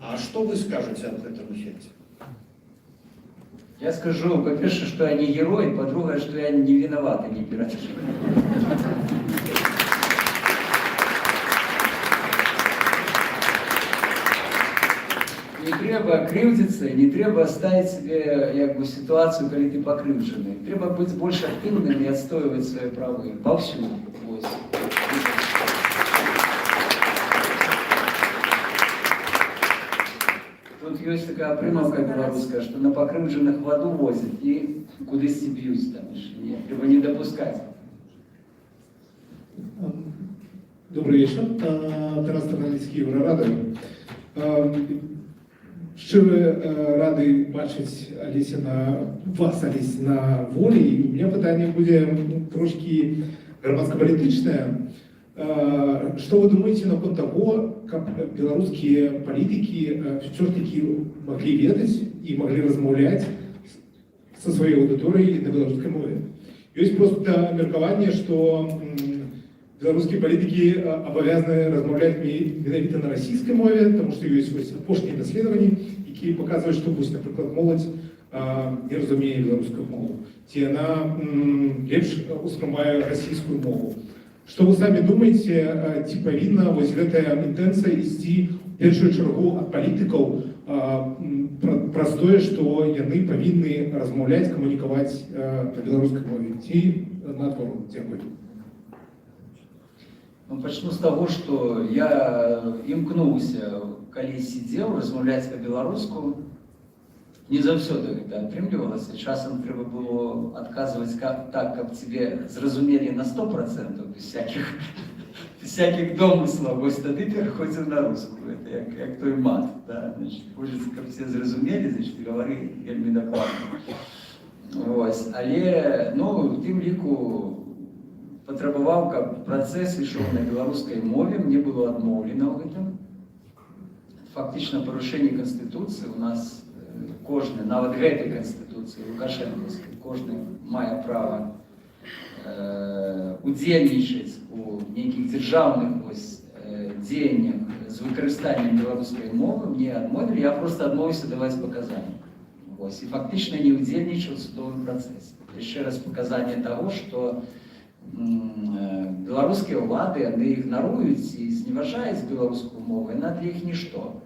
А што вы скажаце аб гэтым эфекце? Я скажу, по-перше, что я не герой, по-друге, что я не виноват, не перед чем. Не треба крыўдзіцца, не треба ставить себе ситуацию, когда ты покрыўджаны. Треба быть больше активным и отстаивать свои правы повсюду. Тут есть такая примавка белорусская, что на покрыўджаных воду возят и кудысьці б'юць там. Треба не допускать. Добрый вечер. Тарас Тарнавіцкі, Еврорада. Щиро радий бачити вас, Олесь, на волі. І у мене питання буде трошки громадско-політичне. Что вы думаете на фоне того, как белорусские политики все-таки могли ведать и могли размовлять со своей аудиторией на белорусской мове? Есть просто меркование, что белорусские политики обязаны размовлять менавіта на российской мове, потому что есть опошние исследования, которые показывают, что, например, молодь не разумеет белорусскую мову, ці она лепш успрымае российскую мову. Што вы самі думаеце, ці павінна вось гэтая інтэнцыя ісці в першую чаргу ад палітыкаў праз тое, што яны павінны размаўляць, камунікаваць на беларускай мове, ці наадварот? Дзякуй. Ну, пачну з таго, што я імкнуўся, калі сидзеў, размаўляць па-беларуску. Не заўсёды гэта атрымлівалася. Часам трэба было адказваць так, каб тебе зразумелі на 100%, без всяких домыслаў. Вось тады пераходзіў на рускую. Это як той мат. Да? Значит, хочется, каб все зразумелі, значит, гавары вельмі дакладна. Вось. Але, ну, у тым ліку патрабаваў, каб працэс ішоў на беларускай мове, мне было адмоўлена ў гэтым. Фактычна парушэнне Канстытуцыі у нас кожны, нават гэтай Канстытуцыі, Лукашэнкаўскай, кожны мае права удзельнічаць у нейкіх дзяржаўных дзеяннях з выкарыстаннем беларускай мовы. Мне адмовілі, я проста адмовіўся даваць паказанні. І фактычна не удзельнічаў у судовым працэсе. Яшчэ раз паказанне таго, што беларускія ўлады, яны ігнаруюць і зневажаюць беларускую мову, яна для іх нішто.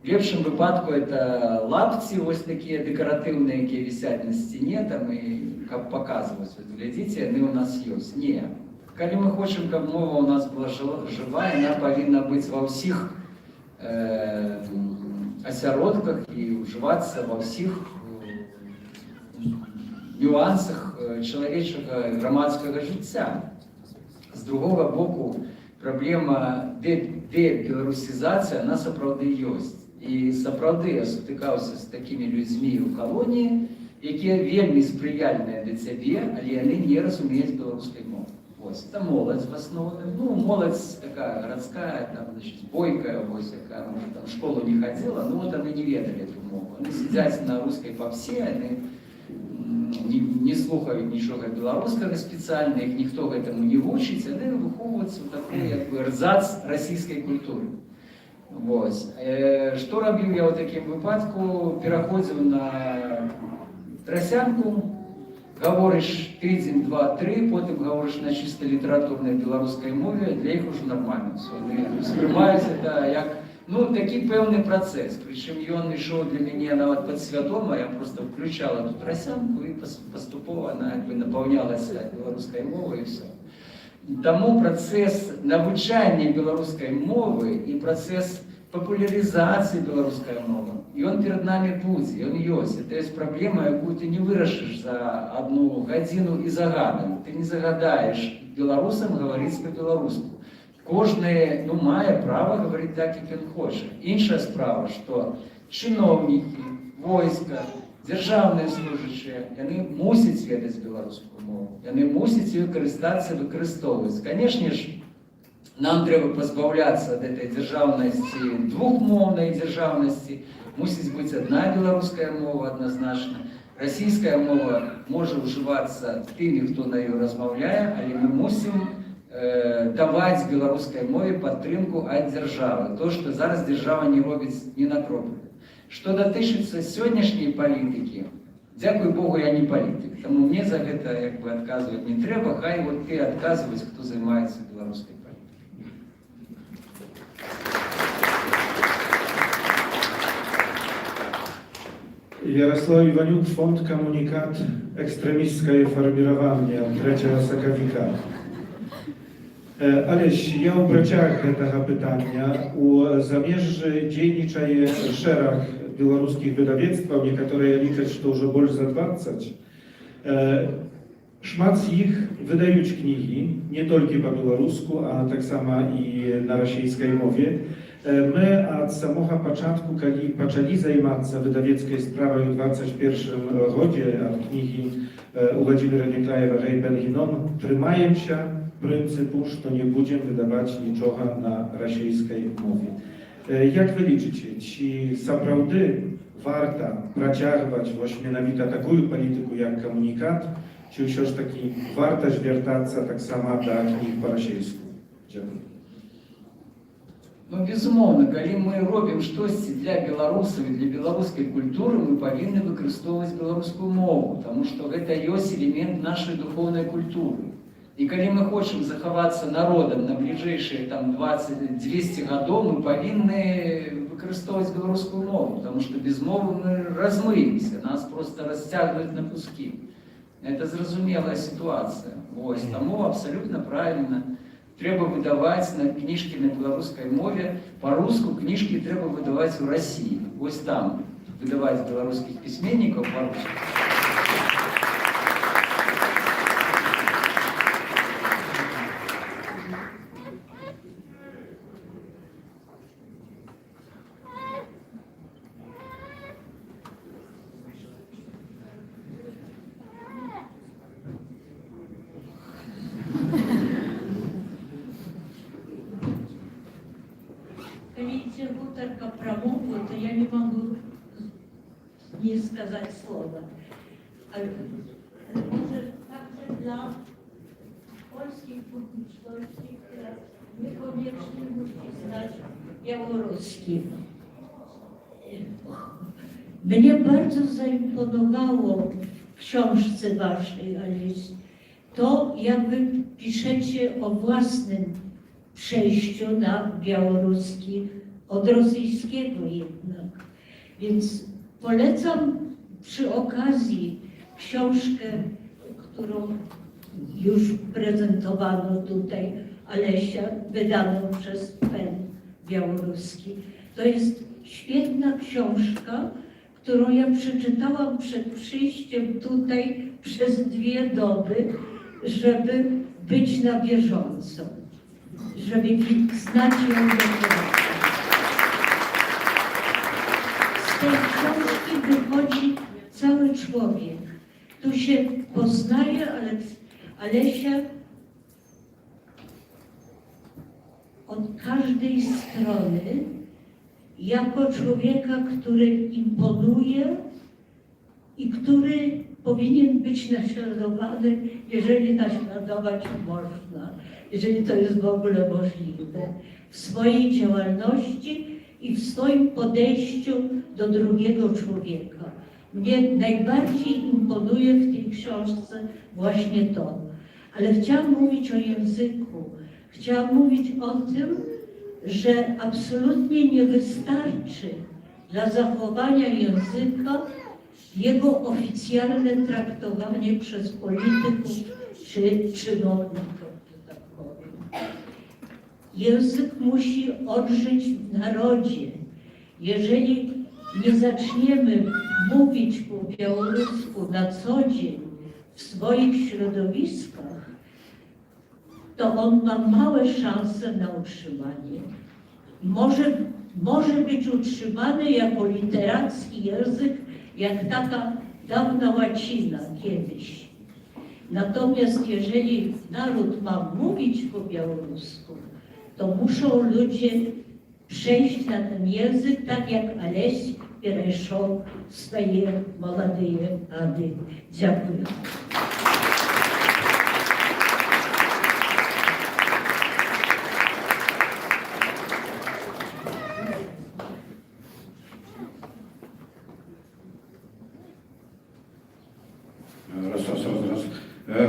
В лепшым выпадку это лапці вось такія дэкаратыўныя, якія вісяць на сцяне, там, і каб паказваць, глядзіце, яны ў нас ёсць. Не. Калі мы хочам, каб мова ў нас была жыва, яна павінна быць ва ўсіх асяродках і ўжывацца ва ўсіх нюансах чалавечага грамадскага жыцця. З другога боку, праблема дебеларусізацыі, она сапраўды ёсць. І сапраўды я сутыкаўся з такімі людзьмі ў калоніі, якія вельмі спрыяльныя для цябе, але яны не разумеюць беларускай мовы. Вось, это моладзь в основе. Ну, моладзь такая городская, там, значит, бойкая, вось, якая, может, там, в школу не ходила, но вот они не ведали эту мову. Они сидят на русской попсе, они не слухають нічого білоруського спеціально, їх ніхто гэтаму не вучить, вони виховуються в такий, якби, ерзац російської культури. Ось. Що робив я у такому випадку? Переходив на тросянку, говориш тиждень, два, три, потім говориш на чисто літературній білоруській мові, для їх вже нормально. Вони сприймають це як, ну, такий певний процес. Причому він йшов для мене навіть підсвідомо, я просто включала ту тросянку і поступово вона якби наповнялася білоруською мовою і все. Тому процес навчання білоруської мови і процес популяризації білоруської мови, і він перед нами буде, він є. Це є проблема, яку ти не вирішиш за одну годину і загадом. Ти не загадаєш білорусам говорити по-білоруську. Кожен, ну, має право говорити так, як він хоче. Інша справа, що чиновники, війська, державні служащі, вони мусять ведати білоруську мову, вони мусять її користатися, використовувати. Звісно ж, нам треба позбавлятися від цієї державності, двохмовної державності, мусить бути одна білоруська мова однозначно. Російська мова може вживатися тими, хто на неї розмовляє, але ми мусимо давати білоруській мові підтримку від держави. То, що зараз держава не робить ні на кроку. Що дотичиться сьогоднішньої політики, дякую Богу, я не політик, тому мені за це якби відказувати не треба, хай от ти відказуєш, хто займається білоруською політикою. Jarosław Iwaniuk, Fond Komunikat, ekstremistskie formirowanie, Andrzeja Sakawika. Aleś, ja u braciach tego pytania, u zamierzy dzienniczaje szereg białoruskich wydawnictw, niektóre liczą, że to już больше za 20. Szmat z nich wydają księgi, nie tylko po białorusku, a tak samo i na rosyjskiej mowie. My od samego początku, kiedy zaczęli zajmować się wydawiecką sprawą w 2021 roku, od księgi u Władimira Nieklajewa Hej Benginon, trzymajemy się pryncypu, że nie będziemy wydawać niczego na rosyjskiej mowie. Jak wy liczycie, czy naprawdę warto prociągać właśnie nawet taką politykę jak komunikat, czy już taki warto zwracać się tak samo do księg po rosyjsku? Dziękuję. Ну, безумоўна, калі мы робім штосьці для беларусаў і для беларускай культуры, мы павінны выкарыстоўваць беларускую мову, таму што гэта ёсць элемент нашай духоўнай культуры. І коли ми хочемо заховатися народом на ближайшие там 20-200 годов, ми повинні використовувати білоруську мову, тому що без мови ми розмиємося, нас просто розтягують на куски. Це зрозуміла ситуація. Ось, тому абсолютно правильно. Треба видавати на книжки на білоруській мові. По-русски книжки треба видавати у Росії. Ось там видавати білоруських письменників по-русски. Видите, гуторка про мову, то я не могу не сказать слова. Może także dla polskich publiczności, która niekoniecznie musi znać białoruski. Mnie bardzo zaimponowało w książce waszej, Alice, to jak wy piszecie o własnym przejściu na białoruski od rosyjskiego jednak. Więc polecam przy okazji książkę, którą już prezentowano tutaj, Alesia, wydaną przez PEN białoruski. To jest świetna książka, którą ja przeczytałam przed przyjściem tutaj przez 2 doby, żeby być na bieżąco, żeby znać ją dokładnie. Z tej książki wychodzi cały człowiek. Tu się poznaje Alesia od każdej strony jako człowieka, który imponuje i który powinien być naśladowany, jeżeli naśladować można, jeżeli to jest w ogóle możliwe, w swojej działalności i w swoim podejściu do drugiego człowieka. Mnie najbardziej imponuje w tej książce właśnie to. Ale chciałam mówić o języku. Chciałam mówić o tym, że absolutnie nie wystarczy dla zachowania języka jego oficjalne traktowanie przez polityków czy czynowników, że tak powiem. Język musi odżyć w narodzie. Jeżeli nie zaczniemy mówić po białorusku na co dzień w swoich środowiskach, to on ma małe szanse na utrzymanie. Może być utrzymany jako literacki język, jak taka dawna łacina kiedyś. Natomiast jeżeli naród ma mówić po białorusku, to muszą ludzie przejść na ten język, tak jak Aleś перейшов в свої молоді годи. Дякую.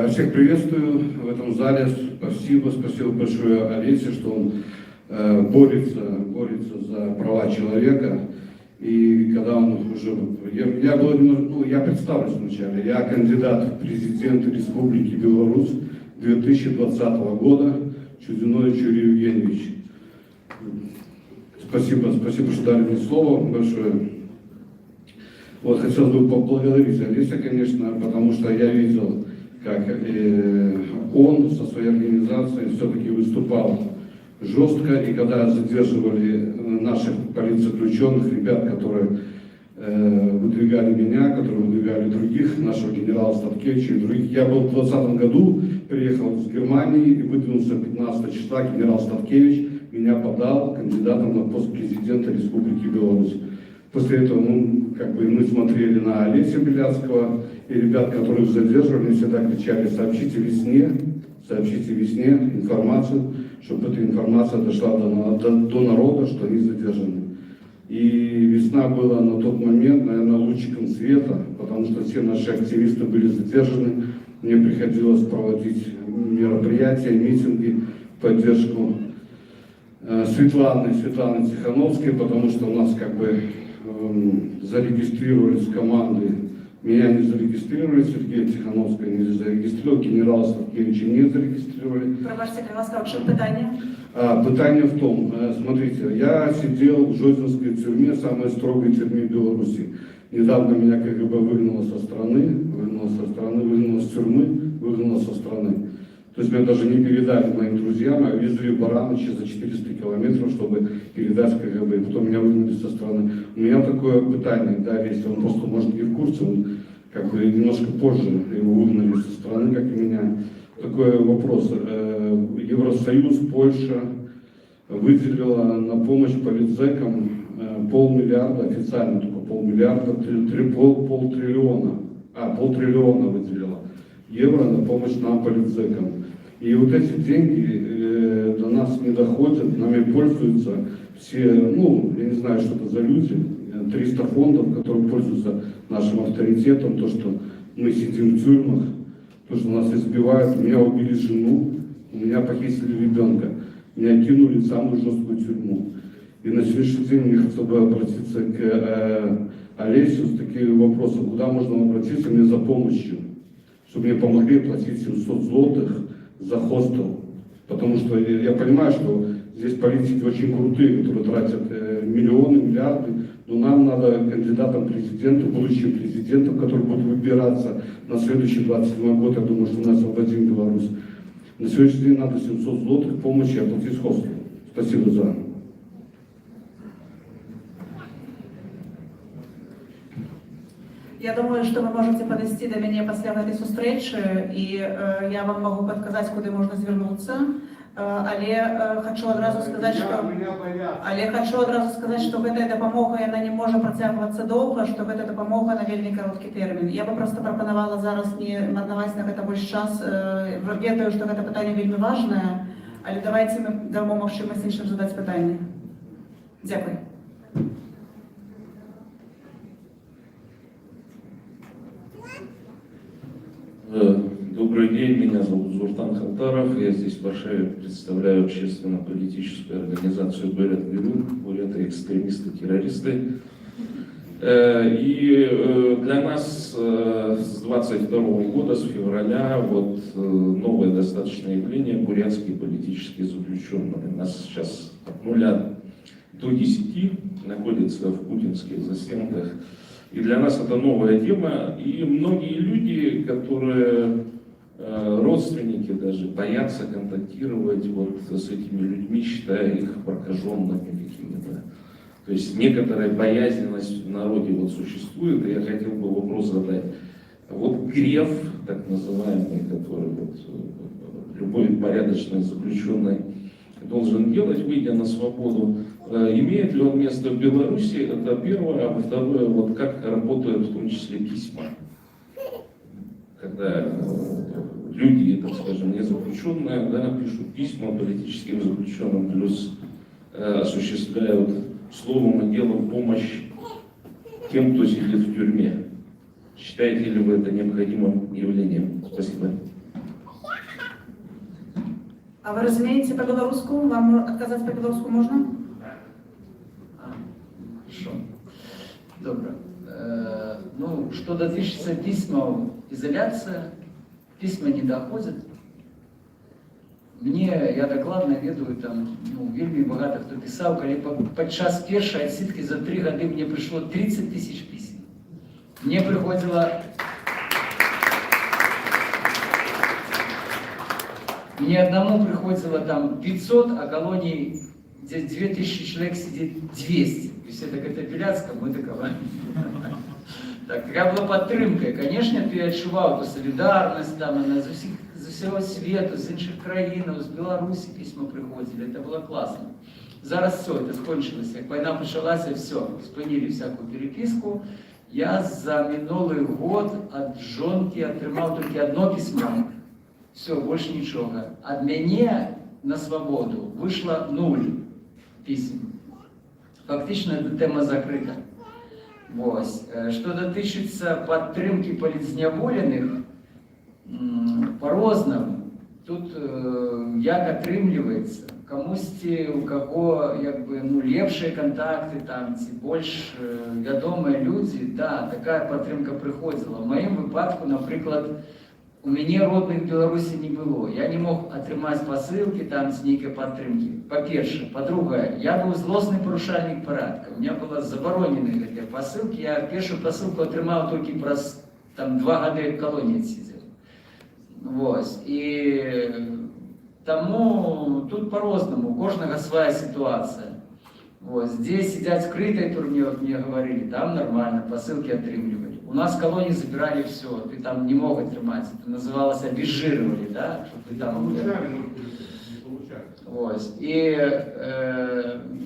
Всех приветствую в этом зале. Спасибо большое Олесе, что он борется за права человека. И когда он уже... Я представлюсь вначале. Я кандидат в президенты Республики Беларусь 2020 года, Чудинович Юрий Евгеньевич. Спасибо, что дали мне слово большое. Вот, хотел бы поблагодарить Олеся, конечно, потому что я видел, как он со своей организацией все-таки выступал жестко, и когда задерживали наших политзаключенных, ребят, которые выдвигали меня, которые выдвигали других, нашего генерала Статкевича и других. Я был в 2020 году, приехал из Германии и выдвинулся 15 числа генерал Статкевич, меня подал кандидатом на пост президента Республики Беларусь. После этого мы смотрели на Олеся Беляцкого и ребят, которых задерживали, они всегда кричали: сообщите весне информацию, чтобы эта информация дошла до народа, что они задержаны. И весна была на тот момент, наверное, лучиком света, потому что все наши активисты были задержаны, мне приходилось проводить мероприятия, митинги в поддержку Светланы Тихановской, потому что у нас как бы зарегистрировались команды. Меня не зарегистрировали, Сергея Тихановская не зарегистрировал, генерала Савкевича не зарегистрировали. Пробачте, будь ласка, в чому питання? Питание в том, смотрите, я сидел в Жодинской тюрьме, самой строгой тюрьме Беларуси. Недавно меня КГБ выгнало со страны, выгнало с тюрьмы, выгнало со страны. То есть меня даже не передали моим друзьям, а везли в Баранычи за 400 километров, чтобы передать в КГБ. И потом меня выгнали со страны. У меня такое питание, да, если он просто может не в курсе, он как бы немножко позже его выгнали со страны, как и меня. Такой вопрос. Евросоюз, Польша выделила на помощь политзекам 500 миллиарда, официально только 500 миллиарда, полтриллиона выделила евро на помощь нам, политзекам. И вот эти деньги до нас не доходят, нами пользуются все, ну, я не знаю, что это за люди, 300 фондов, которые пользуются нашим авторитетом, то, что мы сидим в тюрьмах, то, что нас избивают, у меня убили жену, у меня похитили ребенка, меня кинули в самую жесткую тюрьму. И на сегодняшний день я хотел бы обратиться к Олесю с таким вопросом, куда можно обратиться мне за помощью, чтобы мне помогли платить 700 злотых за хостел. Потому что я понимаю, что здесь политики очень крутые, которые тратят миллионы, миллиарды, но нам надо кандидатам президента, будущим президентам, которые будут выбираться на следующий 27 год, я думаю, что мы освободим Беларусь. На сегодняшний день надо 700 злотых помощи оплатить хостел. Спасибо за. Я думаю, што вы можете падысці да мяне пасля гэтай сустрэчы і я вам магу падказаць, куды можна звярнуцца. Але хочу адразу сказаць, што гэтая дапамога яна не можа працягвацца доўга, што гэта дапамога на вельмі кароткі тэрмін. Я бы проста прапанавала зараз не марнаваць на гэта больш час. Ведаю, што гэта пытанне вельмі важнае, але давайце мы дамо магчымасць іншым задаць пытанне. Дзякуй. Добрый день, меня зовут Зуртан Халтаров, я здесь в Варшаве представляю общественно-политическую организацию «Бурят Герун», буряты экстремисты-террористы. И для нас с 22 года, с февраля, вот новое достаточно явление — бурятские политические заключенные. У нас сейчас от 0 до 10 находятся в путинских застенках. И для нас это новая тема, и многие люди, которые родственники даже, боятся контактировать вот с этими людьми, считая их прокаженными какими-то. То есть некоторая боязненность в народе вот существует, и я хотел бы вопрос задать. Вот греф, так называемый, который вот любой порядочный заключенный должен делать, выйдя на свободу, имеет ли он место в Беларуси, это первое, а второе, вот как работают в том числе письма, когда люди, так скажем, не заключенные, да, пишут письма политическим заключенным, плюс осуществляют словом и делом помощь тем, кто сидит в тюрьме. Считаете ли вы это необходимым явлением? Спасибо. А вы разумеете по-белорусски? Вам отказать по-белорусски можно? Хорошо. Добро. Ну, что дотычется письма, изоляция, письма не доходят. Мне, я докладно ведаю, там, ну, вельмі багато хто писав, коли падчас першай адсідки за 3 годы мне пришло 30 тысяч писем. Мне приходило... Мне одному приходило там 500, а колонии, где 2000 человек сидит, 200. И все так это Беляцка, мы такова. Так, така була підтримка. Конечно, ти відчував ту солідарність, там, она з усього світу, з інших країн, з Білорусі письма приходили, це було класно. Зараз все, це скончилося. Як війна почалася, все, спинили всяку переписку. Я за минулий год від жонки отримав тільки одно письмо. Все, больше ничего. От меня на свободу вышло 0 писем. Фактично эта тема закрыта. Вот. Что дотычется подтримки политзняволеных, по-рознаму. Тут як атрымліваецца, камусьці, у каго як бы, ну, лепшыя кантакты, там, ці больш вядомыя людзі, да, такая падтрымка прыходзіла. В маім выпадку, напрыклад, у мяне родных Беларусі не было. Я не мог атрымаць пасылкі там з нейкай падтрымкі. Па-першае. Па-другае, я быў злосны парушальнік парадка. У меня была забаронены гэтыя пасылкі. Я першую пасылку атрымаў толькі праз там 2 гады як калоніі сидзеў. Вось. І таму тут по-рознаму, у кожнага свая ситуация. Вот. Здесь сидят в скрытой турме, вот мне говорили, там нормально, посылки отрымливали. У нас в колонии забирали все, ты там не мог отрымать, это называлось обезжиривали, да? Что ты там... Вот. И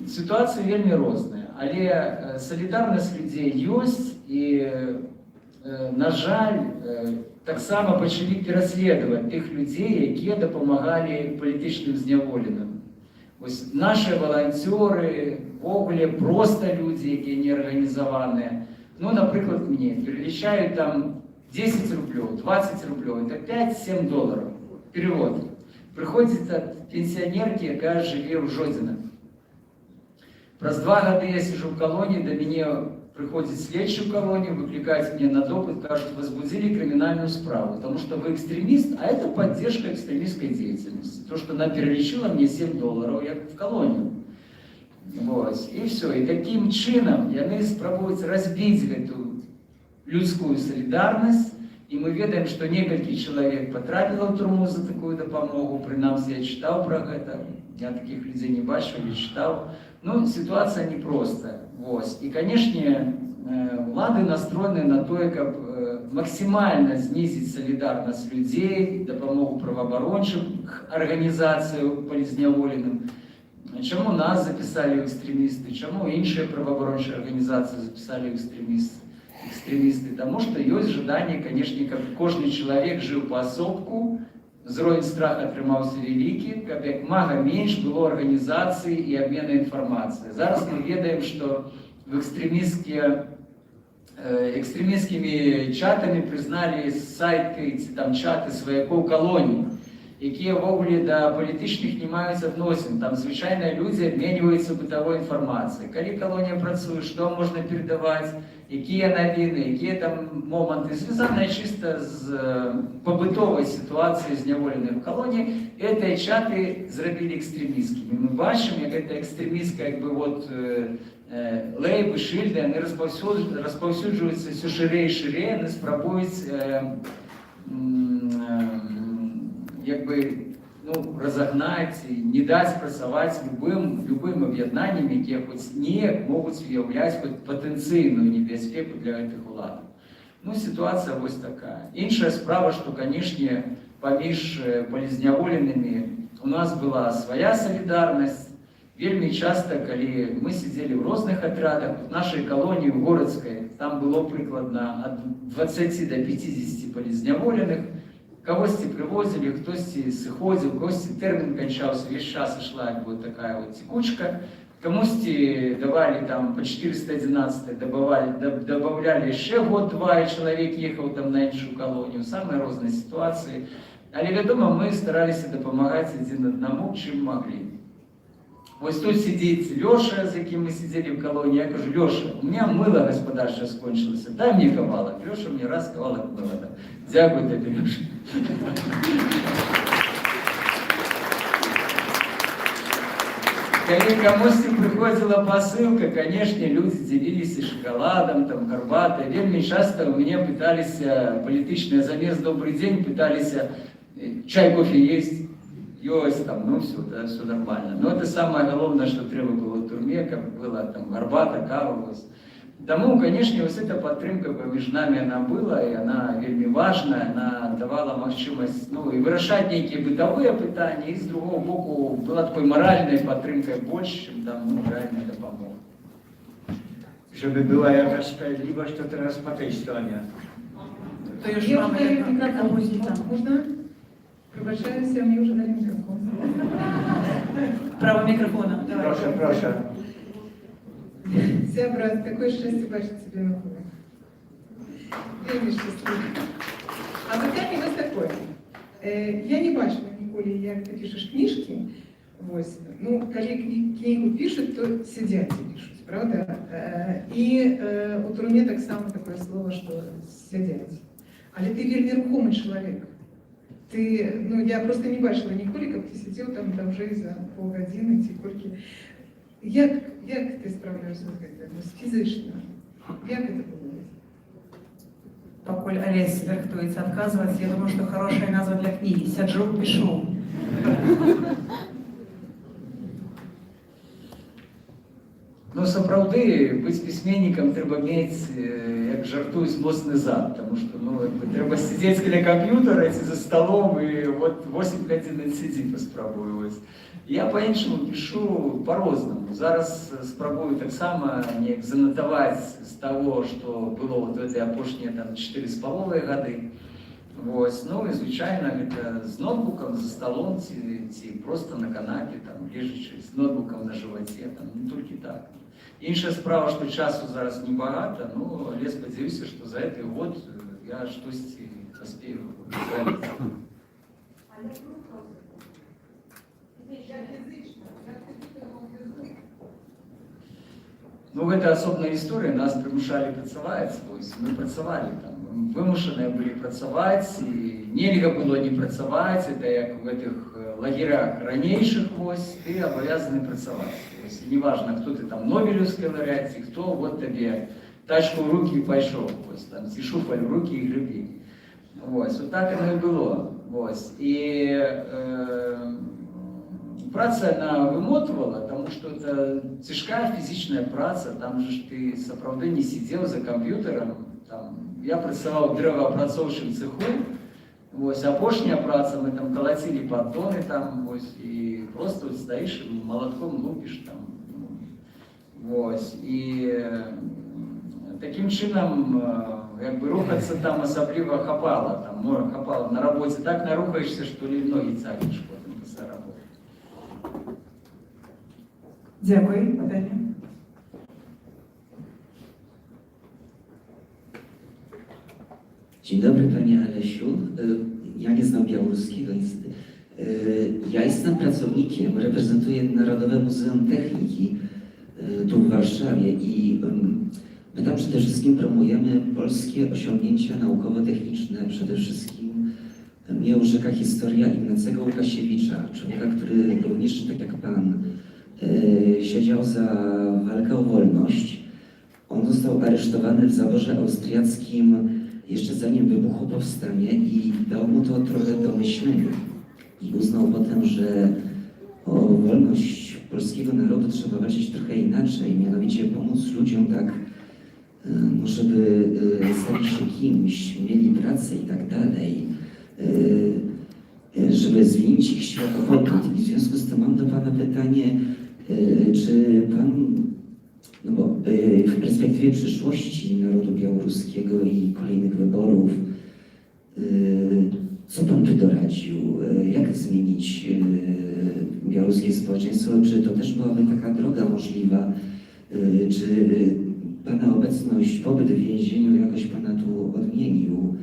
ситуация вельми розная, але солидарность людей есть, и, на жаль, таксама пачалі пераследаваць тых людзей, якія дапамагалі палітычным зняволеным. Вось наши волонтеры, ввогуле просто людзі, якія не арганізаваныя. Ну, напрыклад, мне перелічаюць там 10 рублёў, 20 рублёў, это 5-7 долларов. Перевод. Приходзіць ад пенсіянеркі, якая жыве ў Жодзінах. Праз 2 гады я сижу в колонии, до меня приходит следующую колонию, выкликает меня на допыт, кажут, возбудили криминальную справу, потому что вы экстремист, а это поддержка экстремистской деятельности. То, что она перелечила мне 7 долларов, я в колонию. Вот. И все. И таким чином яны спрабуюць разбить эту людскую солидарность, и мы ведаем, что некалькі человек потрапило в турму за такую допомогу, принамсі я читал про это, я таких людей не бачил, не читал. Ну, ситуация непростая. Вот. И, конечно, влады настроены на то, как максимально снизить солидарность людей, допомогу правооборончих организаций полізняволеным. Чему нас записали в экстремисты, чему іншие правооборонные организации записали в экстремисты? Потому что есть ожидание, конечно, как каждый человек жил поособку, зроень страх атрымаўся вялікі, каб як мага менш было арганізацыі і абмена інфармацыі. Зараз мы ведаем, што экстремістскімі чатамі прызналі сайты ці там чаты сваякоў калоній, якія ввогуле да палітычных не маюць адносін. Там звычайныя людзі абменьваюцца бытавой інфармацыяй. Калі калонія працуе, што можна перадаваць, якія навіны, якія там моманты, звязаныя чыста з пабытовай сітуацыяй зняволеных в колонии, гэтыя чаты зрабілі экстремісткімі. Мы бачым, як гэта экстремістка, як бы вот лейбы, шыльды, яны распаўсюджваюцца ўсё шырэй і шырэй, яны спрабуюць як бы разогнать, не дать працаваць любым аб'яднанням, якія хоць неяк могуць уяўляць патэнцыйную небяспеку для гэтых уладаў. Ну, ситуация вось такая. Іншая справа, что, конечно, паміж полізняволенымі у нас была своя солидарность. Вельмі часто, калі мы сидели в розных отрядах, в нашей колонии, в Городской, там было прикладно от 20 до 50 полізняволеных. Кого-то привозили, кто-то сыходил, кого-то термин кончался, весь час шла вот такая вот текучка. Кому-то давали там по 411, добавляли еще год-два, и человек ехал там на иншу колонию. Самые разные ситуации. Але, вядома, мы старались допомагать один одному, чем могли. Вот тут сидит Леша, с яким мы сидели в колонии. Я говорю: Леша, у меня мыло господарче скончилось, дай мне кавалок. Леша мне раз кавалок мыла дал. Дякую тебе, Леша. Когда кому-то приходила посылка, конечно, люди делились и шоколадом, там, горбатой. Вельми часто у меня пытались политичный замес «Добрый день», пытались чай, кофе есть. Есть там, ну все, да, все нормально. Но это самое главное, что треба было в турме, как было там горбата, кава. Тому, конечно, вот эта подтримка между нами она была, и она вельми важная, она давала махчимость, ну, и вырашать некие бытовые питания, и с другого боку была такой моральной подтримкой больше, чем там, ну, реальная допомога. Żeby była jakaś sprawiedliwość, to teraz po tej stronie. To już mamy mikrofon. Można? Прибачаюся, мені вже дали мікрофон. Право мікрофона. Proszę, proszę. Сябра, таке щастя бачити себе на колі. Вельми щасливі. А пытанне вось такое. Я не бачила ніколі, як ты пішаш кніжкі. Вось. Ну, калі кнігу пишуть, то сидять і пишуть, правда? І у турме таксама такое слово, що сидять. Але ти вельмі рухомий чоловік. Ти, ну, я просто не бачила ніколи, як ти сидів там довжей за півгодини, ці колькі. Як ти справляєшся з гэтым? Фізично? Як це було? Покуль Олесь рыхтуецца адказваць, я думаю, што хорошая назва для кнігі. Сяджу, пішу. Ну, сапраўды, быць пісьменнікам трэба мець, як жартуюць, моцны зад, тому што, ну, трэба сидзець каля камп'ютара ці за столом і вот 8 гадзін сидзі паспрабую. Я па-іншаму пішу па-рознаму. Зараз спрабую таксама неяк занатаваць з таго, што было вот гэтыя апошнія там 4,5 гады. Вось. Ну і звычайна гэта з ноутбукам за столом ці просто на канапе, там, лежачы з ноутбукам на жываце, там, не толькі так. Іншая справа, што часу зараз небагата, ну, але спадзяюся, што за гэты год я штосьці паспею зрабіць. Ну, гэта асобная гісторыя, нас прымушалі працаваць, вось, мы працавалі там, вымушаныя былі працаваць, і нельга было не працаваць, это як у гэтых лагерях ранейшых, вось, ты абавязаны працаваць. Вось, і неважна, хто ты там, Нобелевскі лаўрэат, ці хто, вот табе тачку ў рукі і пайшоў, вось, там, ці шуфаль ў рукі і грыбі. Вось, вот так яно і было. Вось, і праца она вымотывала, тому что это цяжкая фізічная праца, там же ж ты сапраўды не сидел за компьютером. Там, я працаваў у дрэваапрацоўчым цеху, вось, апошняя праца, мы там калацілі паддоны, там, вось, і просто вот стаіш і молотком лупіш там. Вось, і таким чынам, як бы рухацца там асабліва хапала, там, хапала на работе, так нарухаешься, што ли ногі цягнеш потым пасля работы. Дякую, пытанне. Dzień dobry Panie Alesiu. Ja nie znam białoruskiego. Ja jestem pracownikiem, reprezentuję Narodowe Muzeum Techniki tu w Warszawie i my tam przede wszystkim promujemy polskie osiągnięcia naukowo-techniczne. Przede wszystkim mnie urzeka historia Ignacego Łukasiewicza, człowieka, który również, tak jak Pan, siedział za walkę o wolność. On został aresztowany w zaborze austriackim jeszcze zanim wybuchło powstanie i dało mu to trochę do myślenia. I uznał potem, że o wolność polskiego narodu trzeba walczyć trochę inaczej, mianowicie pomóc ludziom tak, no żeby stali się kimś, mieli pracę i tak dalej, żeby zmienić ich światopogląd. I w związku z tym mam do Pana pytanie, czy Pan, no bo w perspektywie przyszłości narodu białoruskiego i kolejnych wyborów, co Pan by doradził? Jak zmienić białoruskie społeczeństwo? Czy to też byłaby taka droga możliwa? Czy Pana obecność, pobyt w więzieniu jakoś Pana tu odmienił?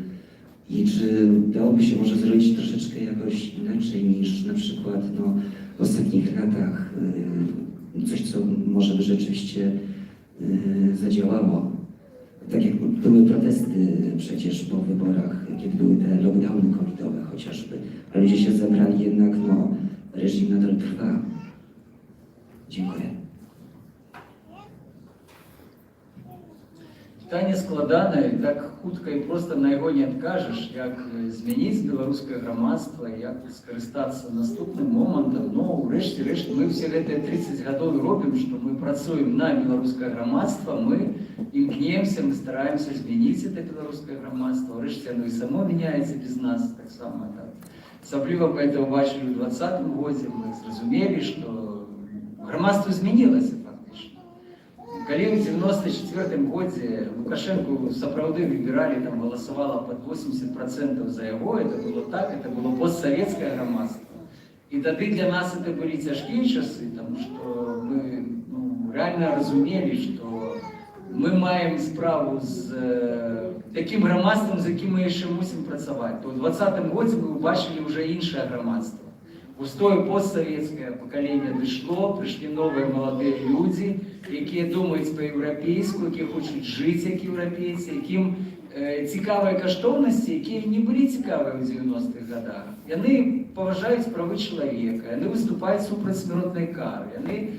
I czy dałoby się może zrobić troszeczkę jakoś inaczej niż na przykład no, w ostatnich latach? Coś, co może by rzeczywiście zadziałało. Tak jak były protesty przecież po wyborach, kiedy były te lockdowny covidowe chociażby, a ludzie się zebrali, jednak no, reżim nadal trwa. Dziękuję. Пытанне складанае, так хутка і проста на яго не адкажаш, як змяніць беларускае грамадства, як скарыстацца наступным момантам. Но ўрэшце рэшт мы все гэтыя 30 гадоў робім, што мы працуем на беларускае грамадства, мы імкнемся, мы стараемся змяніць это беларускае грамадства. Ўрэшце оно і само мяняецца без нас таксама. Так. Асабліва мы это ўбачылі ў 2020 годзе, мы зразумелі, што грамадства змянілася. Калі ў 94 годзе Лукашенко сапраўды выбіралі, там галасавала под 80% за яго, это было так, это было постсавецкае грамадства. І тады для нас это былі цяжкія часы, тому што мы реально разумелі, што ми маємо справу з таким громадством, з яким ми ще мусимо працювати. То в 2020 році ми побачили вже інше громадство. Густое постсоветское поколение дошло, пришли новые молодые люди, які думають по-європейську, які хочуть жити як європейці, яким цікаві коштовності, які не були цікаві у 90-х годах. Вони поважають права чоловіка, вони виступають супроти смертної кари, вони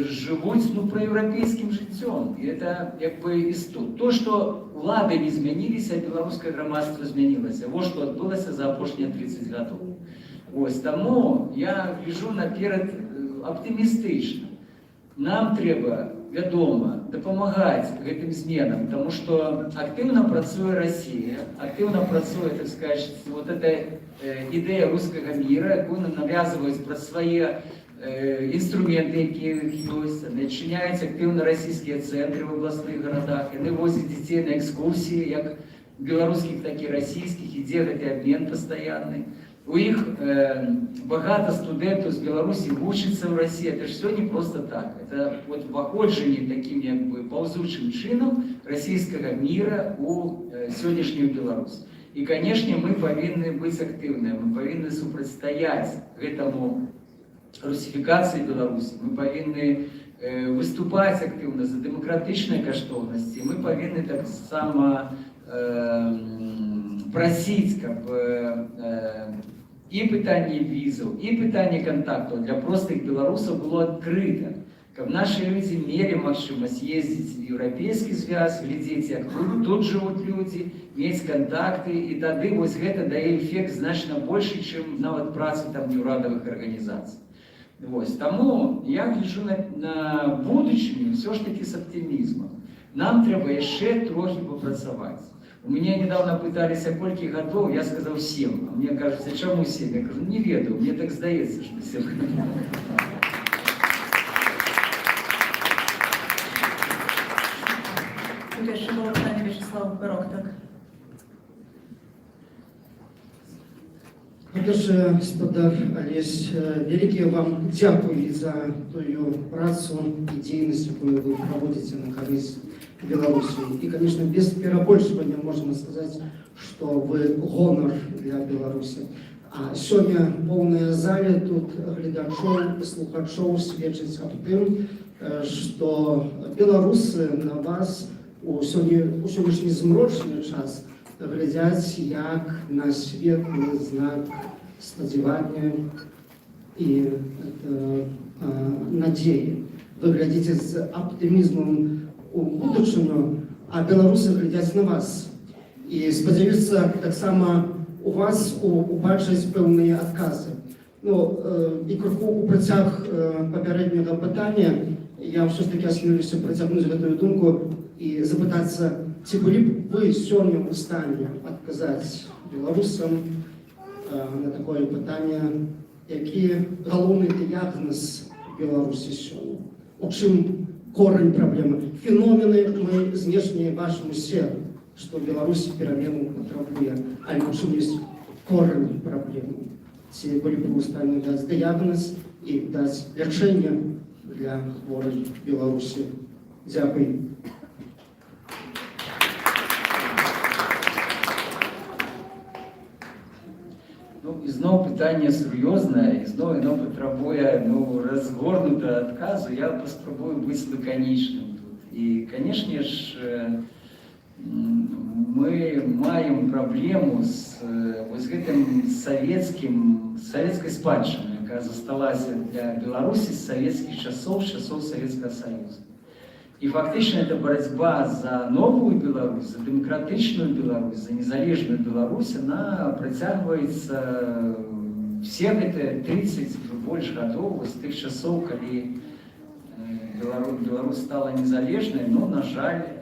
живуть проєвропейським життям. І це якби істот. То, що влади не змінилися, а білоруське громадство змінилося. Ось що відбулося за останні 30 років. Ось тому я гляжу наперед оптимістично. Нам треба, відомо, допомагати гэтим змінам, тому що активно працює Росія, активно працює, так сказати, вот эта ідея руського міра, яку нам нав'язують про свої інструменти, які є, начиняються активно російські центри в обласних городах, вони возять дітей на екскурсії, як білоруських, так і російських, і делать обмін постійний. У них багато студентів з Білорусі вчаться в Росії. Це ж все не просто так. Це от походження таким якби повзучим чином російського міра у сьогоднішню Білорусь. І, звісно, ми повинні бути активними, ми повинні супротистояти этому русифікації Білорусі, ми повинні виступати активно за демократичні коштовності, ми повинні так само просити, і питання візів, і питання контакту для простих білорусів було відкрите. Щоб наші люди мали можливість їздити в європейський зв'яз, глядіти, як тут живуть люди, мати контакти, і тоді ось це дає ефект значно більше, ніж навіть праця там неурадових організацій. Ось. Тому я гляджу на будущее все ж таки з оптимізмом. Нам треба ще трохи попрацювати. У меня недавно пытались, сколько годов, я сказал 7. А мне кажется, чему 7? Я говорю, не веду, мне так сдается, что 7. Тут ще було питання Вячеслав Пирог, так? По-перше, господар Олесь, велике вам дякую за ту працю і діяльність, яку ви проводите на користь Беларуси. И, конечно, без перебольшивания можно сказать, что вы гонор для Беларуси. А сегодня полная залі тут глядачоў, слухачоў сведчыць аб тым, што беларусы на вас у сённяшні змрочны час глядзяць як на светлы знак спадзявання і надзеі. Вы глядзіце з аптымізмам у будучыню, а беларусы глядзяць на вас. І спадзяюцца таксама у вас убачыць пэўныя адказы. Ну, і крыху у працяг папярэдняга пытання я ўсё ж таки асмелюся працягнуць гэтую думку і запытацца, ці былі б вы сёння ў стане адказаць беларусам на такое пытанне, які галоўны дыягназ Беларусі сёння? У чым корень проблемы? Феномены мы знешне бачым усе, што Беларусь перамену патрабуе, але у чым ёсць корень праблемы? Ці былі б у стане даць дыягназ і даць лячэнне для хворай Беларусі? Дзякуй. І знову питання серйозне, і знову воно потребує розгорнутого відказу. Я спробую бути лаконічним тут. І, звісно ж, ми маємо проблему з совєтською спадщиною, яка зосталася для Білорусі з совєтських часов, з часов Совєтського Союзу. І фактично ця боротьба за нову Білорусь, за демократичну Білорусь, за незалежну Білорусь, вона протягується всі ці 30 більше років з тих часов, коли Білорусь стала незалежною, но,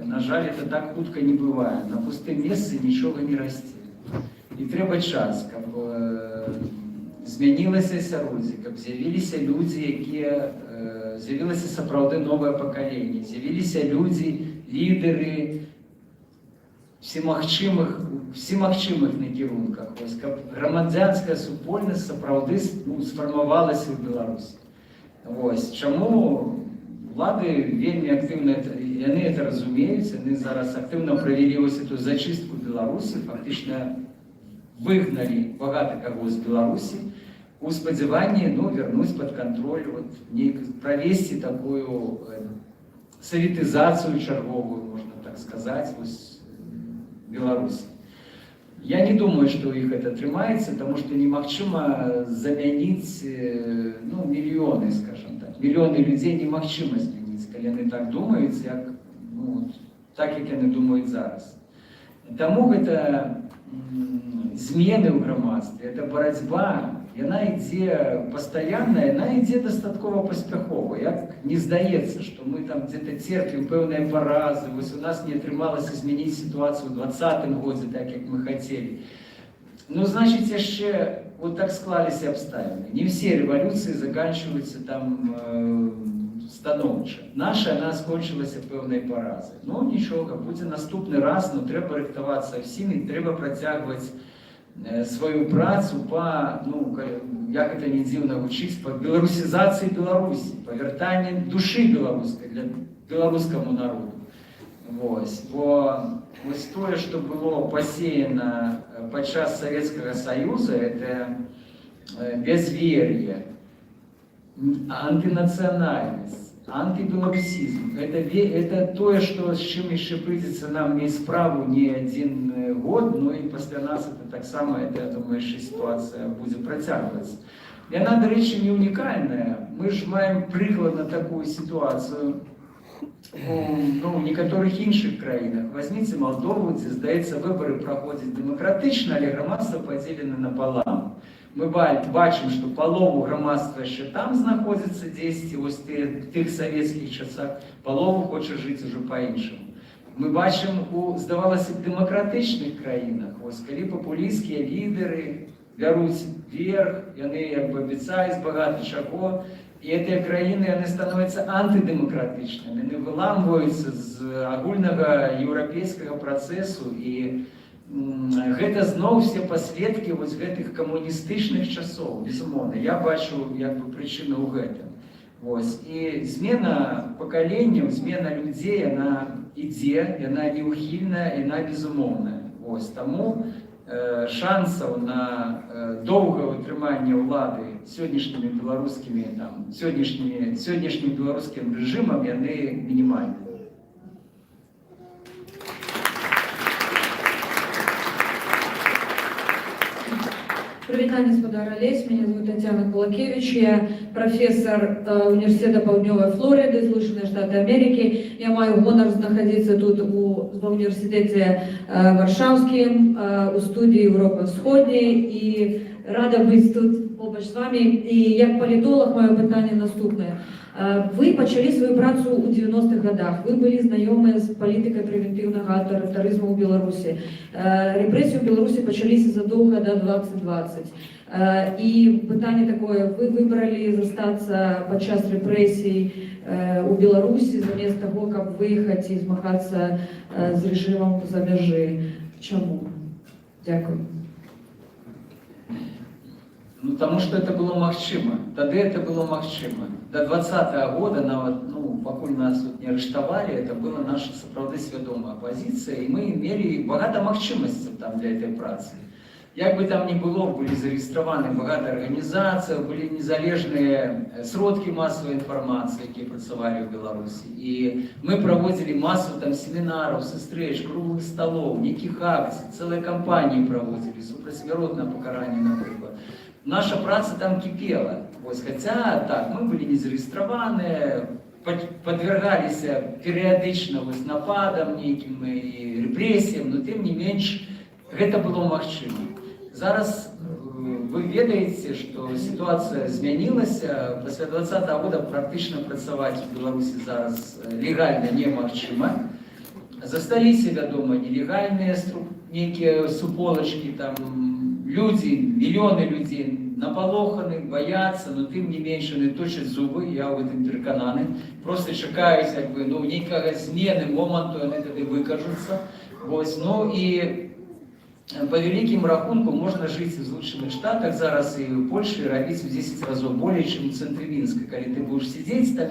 на жаль, це так хутко не буває. На пустому місці нічого не росте. І треба час, щоб змінилося сяроддзе, щоб з'явилися люди, які з'явилося сапраўды новае пакаленне, з'явіліся людзі, лідери всемагчымых накірунках, каб грамадзянская супольнасць сапраўды сфармавалася ў Беларусі. Чаму улады вельмі актыўна яны это разумеюць, яны зараз актыўна правялі вось эту зачыстку Беларусі, фактычна выгналі багата каго з Беларусі у спадзяванні вярнуць пад кантроль, правесці такую саветызацыю чарговую, можна так сказаць, вось Беларусі. Я не думаю, что у них это атрымаецца, потому что немагчыма замяніць мільёны, скажем так. Мільёны людзей немагчыма змяніць, калі яны так думаюць, так як яны думаюць зараз. Таму гэта змены ў грамадстве, это барацьба, яна ідзе пастаянная, яна ідзе дастаткова паспяхова. Як не здаецца, што мы там где-то церпім пэўныя паразы, вось у нас не атрымалася змяніць сітуацыю ў 2020 годзе, так як мы хацелі. Значыць, яшчэ вот так склаліся абставіны. Не все рэвалюцыі заканчиваюцца там станоўча. Наша, она скончылася пэўнай паразай. Нічога, будзе наступны раз, но трэба рыхтавацца всім і трэба працягваць свою працу по, як это не дзіўна гучыць, по беларусізацыі Беларусі, по вяртанні душы беларускай для беларускаму народу. Бо вось тое, што было пасеяна падчас Савецкага Саюза, это бязвер'е, антынацыянальнасць, антыбеларусізм. Это тое, што з чым яшчэ прыйдзецца нам мець справу не адзін год, і пасля нас это таксама, я думаю, яшчэ сітуацыя будзе працягвацца. Яна, дарэчы, не унікальная. Мы ж маем прыкладна такую сітуацыю у некаторых іншых краінах. Возьмите Молдову, дзе, здаецца, выбары праходзяць дэмакратычна, але грамадства падзелена напалам. Мы бачым, што палову грамадства яшчэ там знаходзіцца дзесьці, вось тых савецкіх часах, палову хоча жыць ужо па-іншаму. Мы бачым у, здавалася, дэмакратычных краінах, вось калі папулісцкія лідары бяруць верх, яны абяцаюць багата чаго, і гэтыя краіны яны становяцца антыдэмакратычнымі, яны выламваюцца з агульнага еўрапейскага працэсу, і гэта зноў все паследкі вось гэтых камуністычных часоў, безумоўна. Я бачу прычыну ў гэтым. І змена пакаленняў, змена людзей, яна ідзе, яна неухільная, яна безумоўная. Таму шансаў на доўгае ўтрыманне ўлады сённяшнім беларускім рэжымам яны мінімальныя. Привитание, господа Олесь. Меня зовут Татьяна Кулакевич. Я профессор университета Паўднёвай Флориды, Злученыя Штаты Америки. Я маю гонор находиться тут в университете Варшавским, у студии Европы Всходней. И рада быть тут побач з вами. І як політолог, моє питання наступне. Ви почали свою працу у 90-х годах. Ви були знайомі з політикою превентивного авторитаризму у Білорусі. Репресії у Білорусі почалися задовго до 2020. І питання таке, ви вибрали залишатися під час репресій у Білорусі, замість того, як виїхати і змагатися з режимом за межі. Чому? Дякую. Потому что это было магчыма. Тады это было магчыма. До 2020 года, нават, пакуль нас тут не арыштавалі, это была наша сапраўды свядомая пазіцыя, і мы мелі багата магчымасцяў там для этой працы. Як бы там ни было, былі зарэгістраваны багата арганізацый, былі незалежныя сродкі масавай інфармацыі, якія працавалі ў Беларусі. І мы праводзілі масу там семінараў, сустрэч, круглых сталоў, нейкіх акцый, цэлыя кампаніі праводзілі, супрацьміротнае пакаранне, напрыклад. Наша праца там кипела. Хотя так, мы были не зарегистрированы, подвергалися периодично нападам неким и репрессиям, но тем не менш, это было магчыма. Зараз вы ведаете, что ситуация змянілася. Пасля 2020 года практычна працаваць у Беларусі зараз легальна немагчыма. Засталіся, вядома, нелегальныя некие суполачки, там люди, миллионы людей напалоханы, боятся, но тым не менш яны точаць зубы, я ў гэтым перакананы, просто чакаюць нейкага змены моманту, яны тады выкажуцца. І по вялікім рахунку можна жыць в Злучаных Штатах зараз і ў Польшы, рабіць у 10 разоў болей, чым у цэнтры Мінска, калі ты будешь сидзець там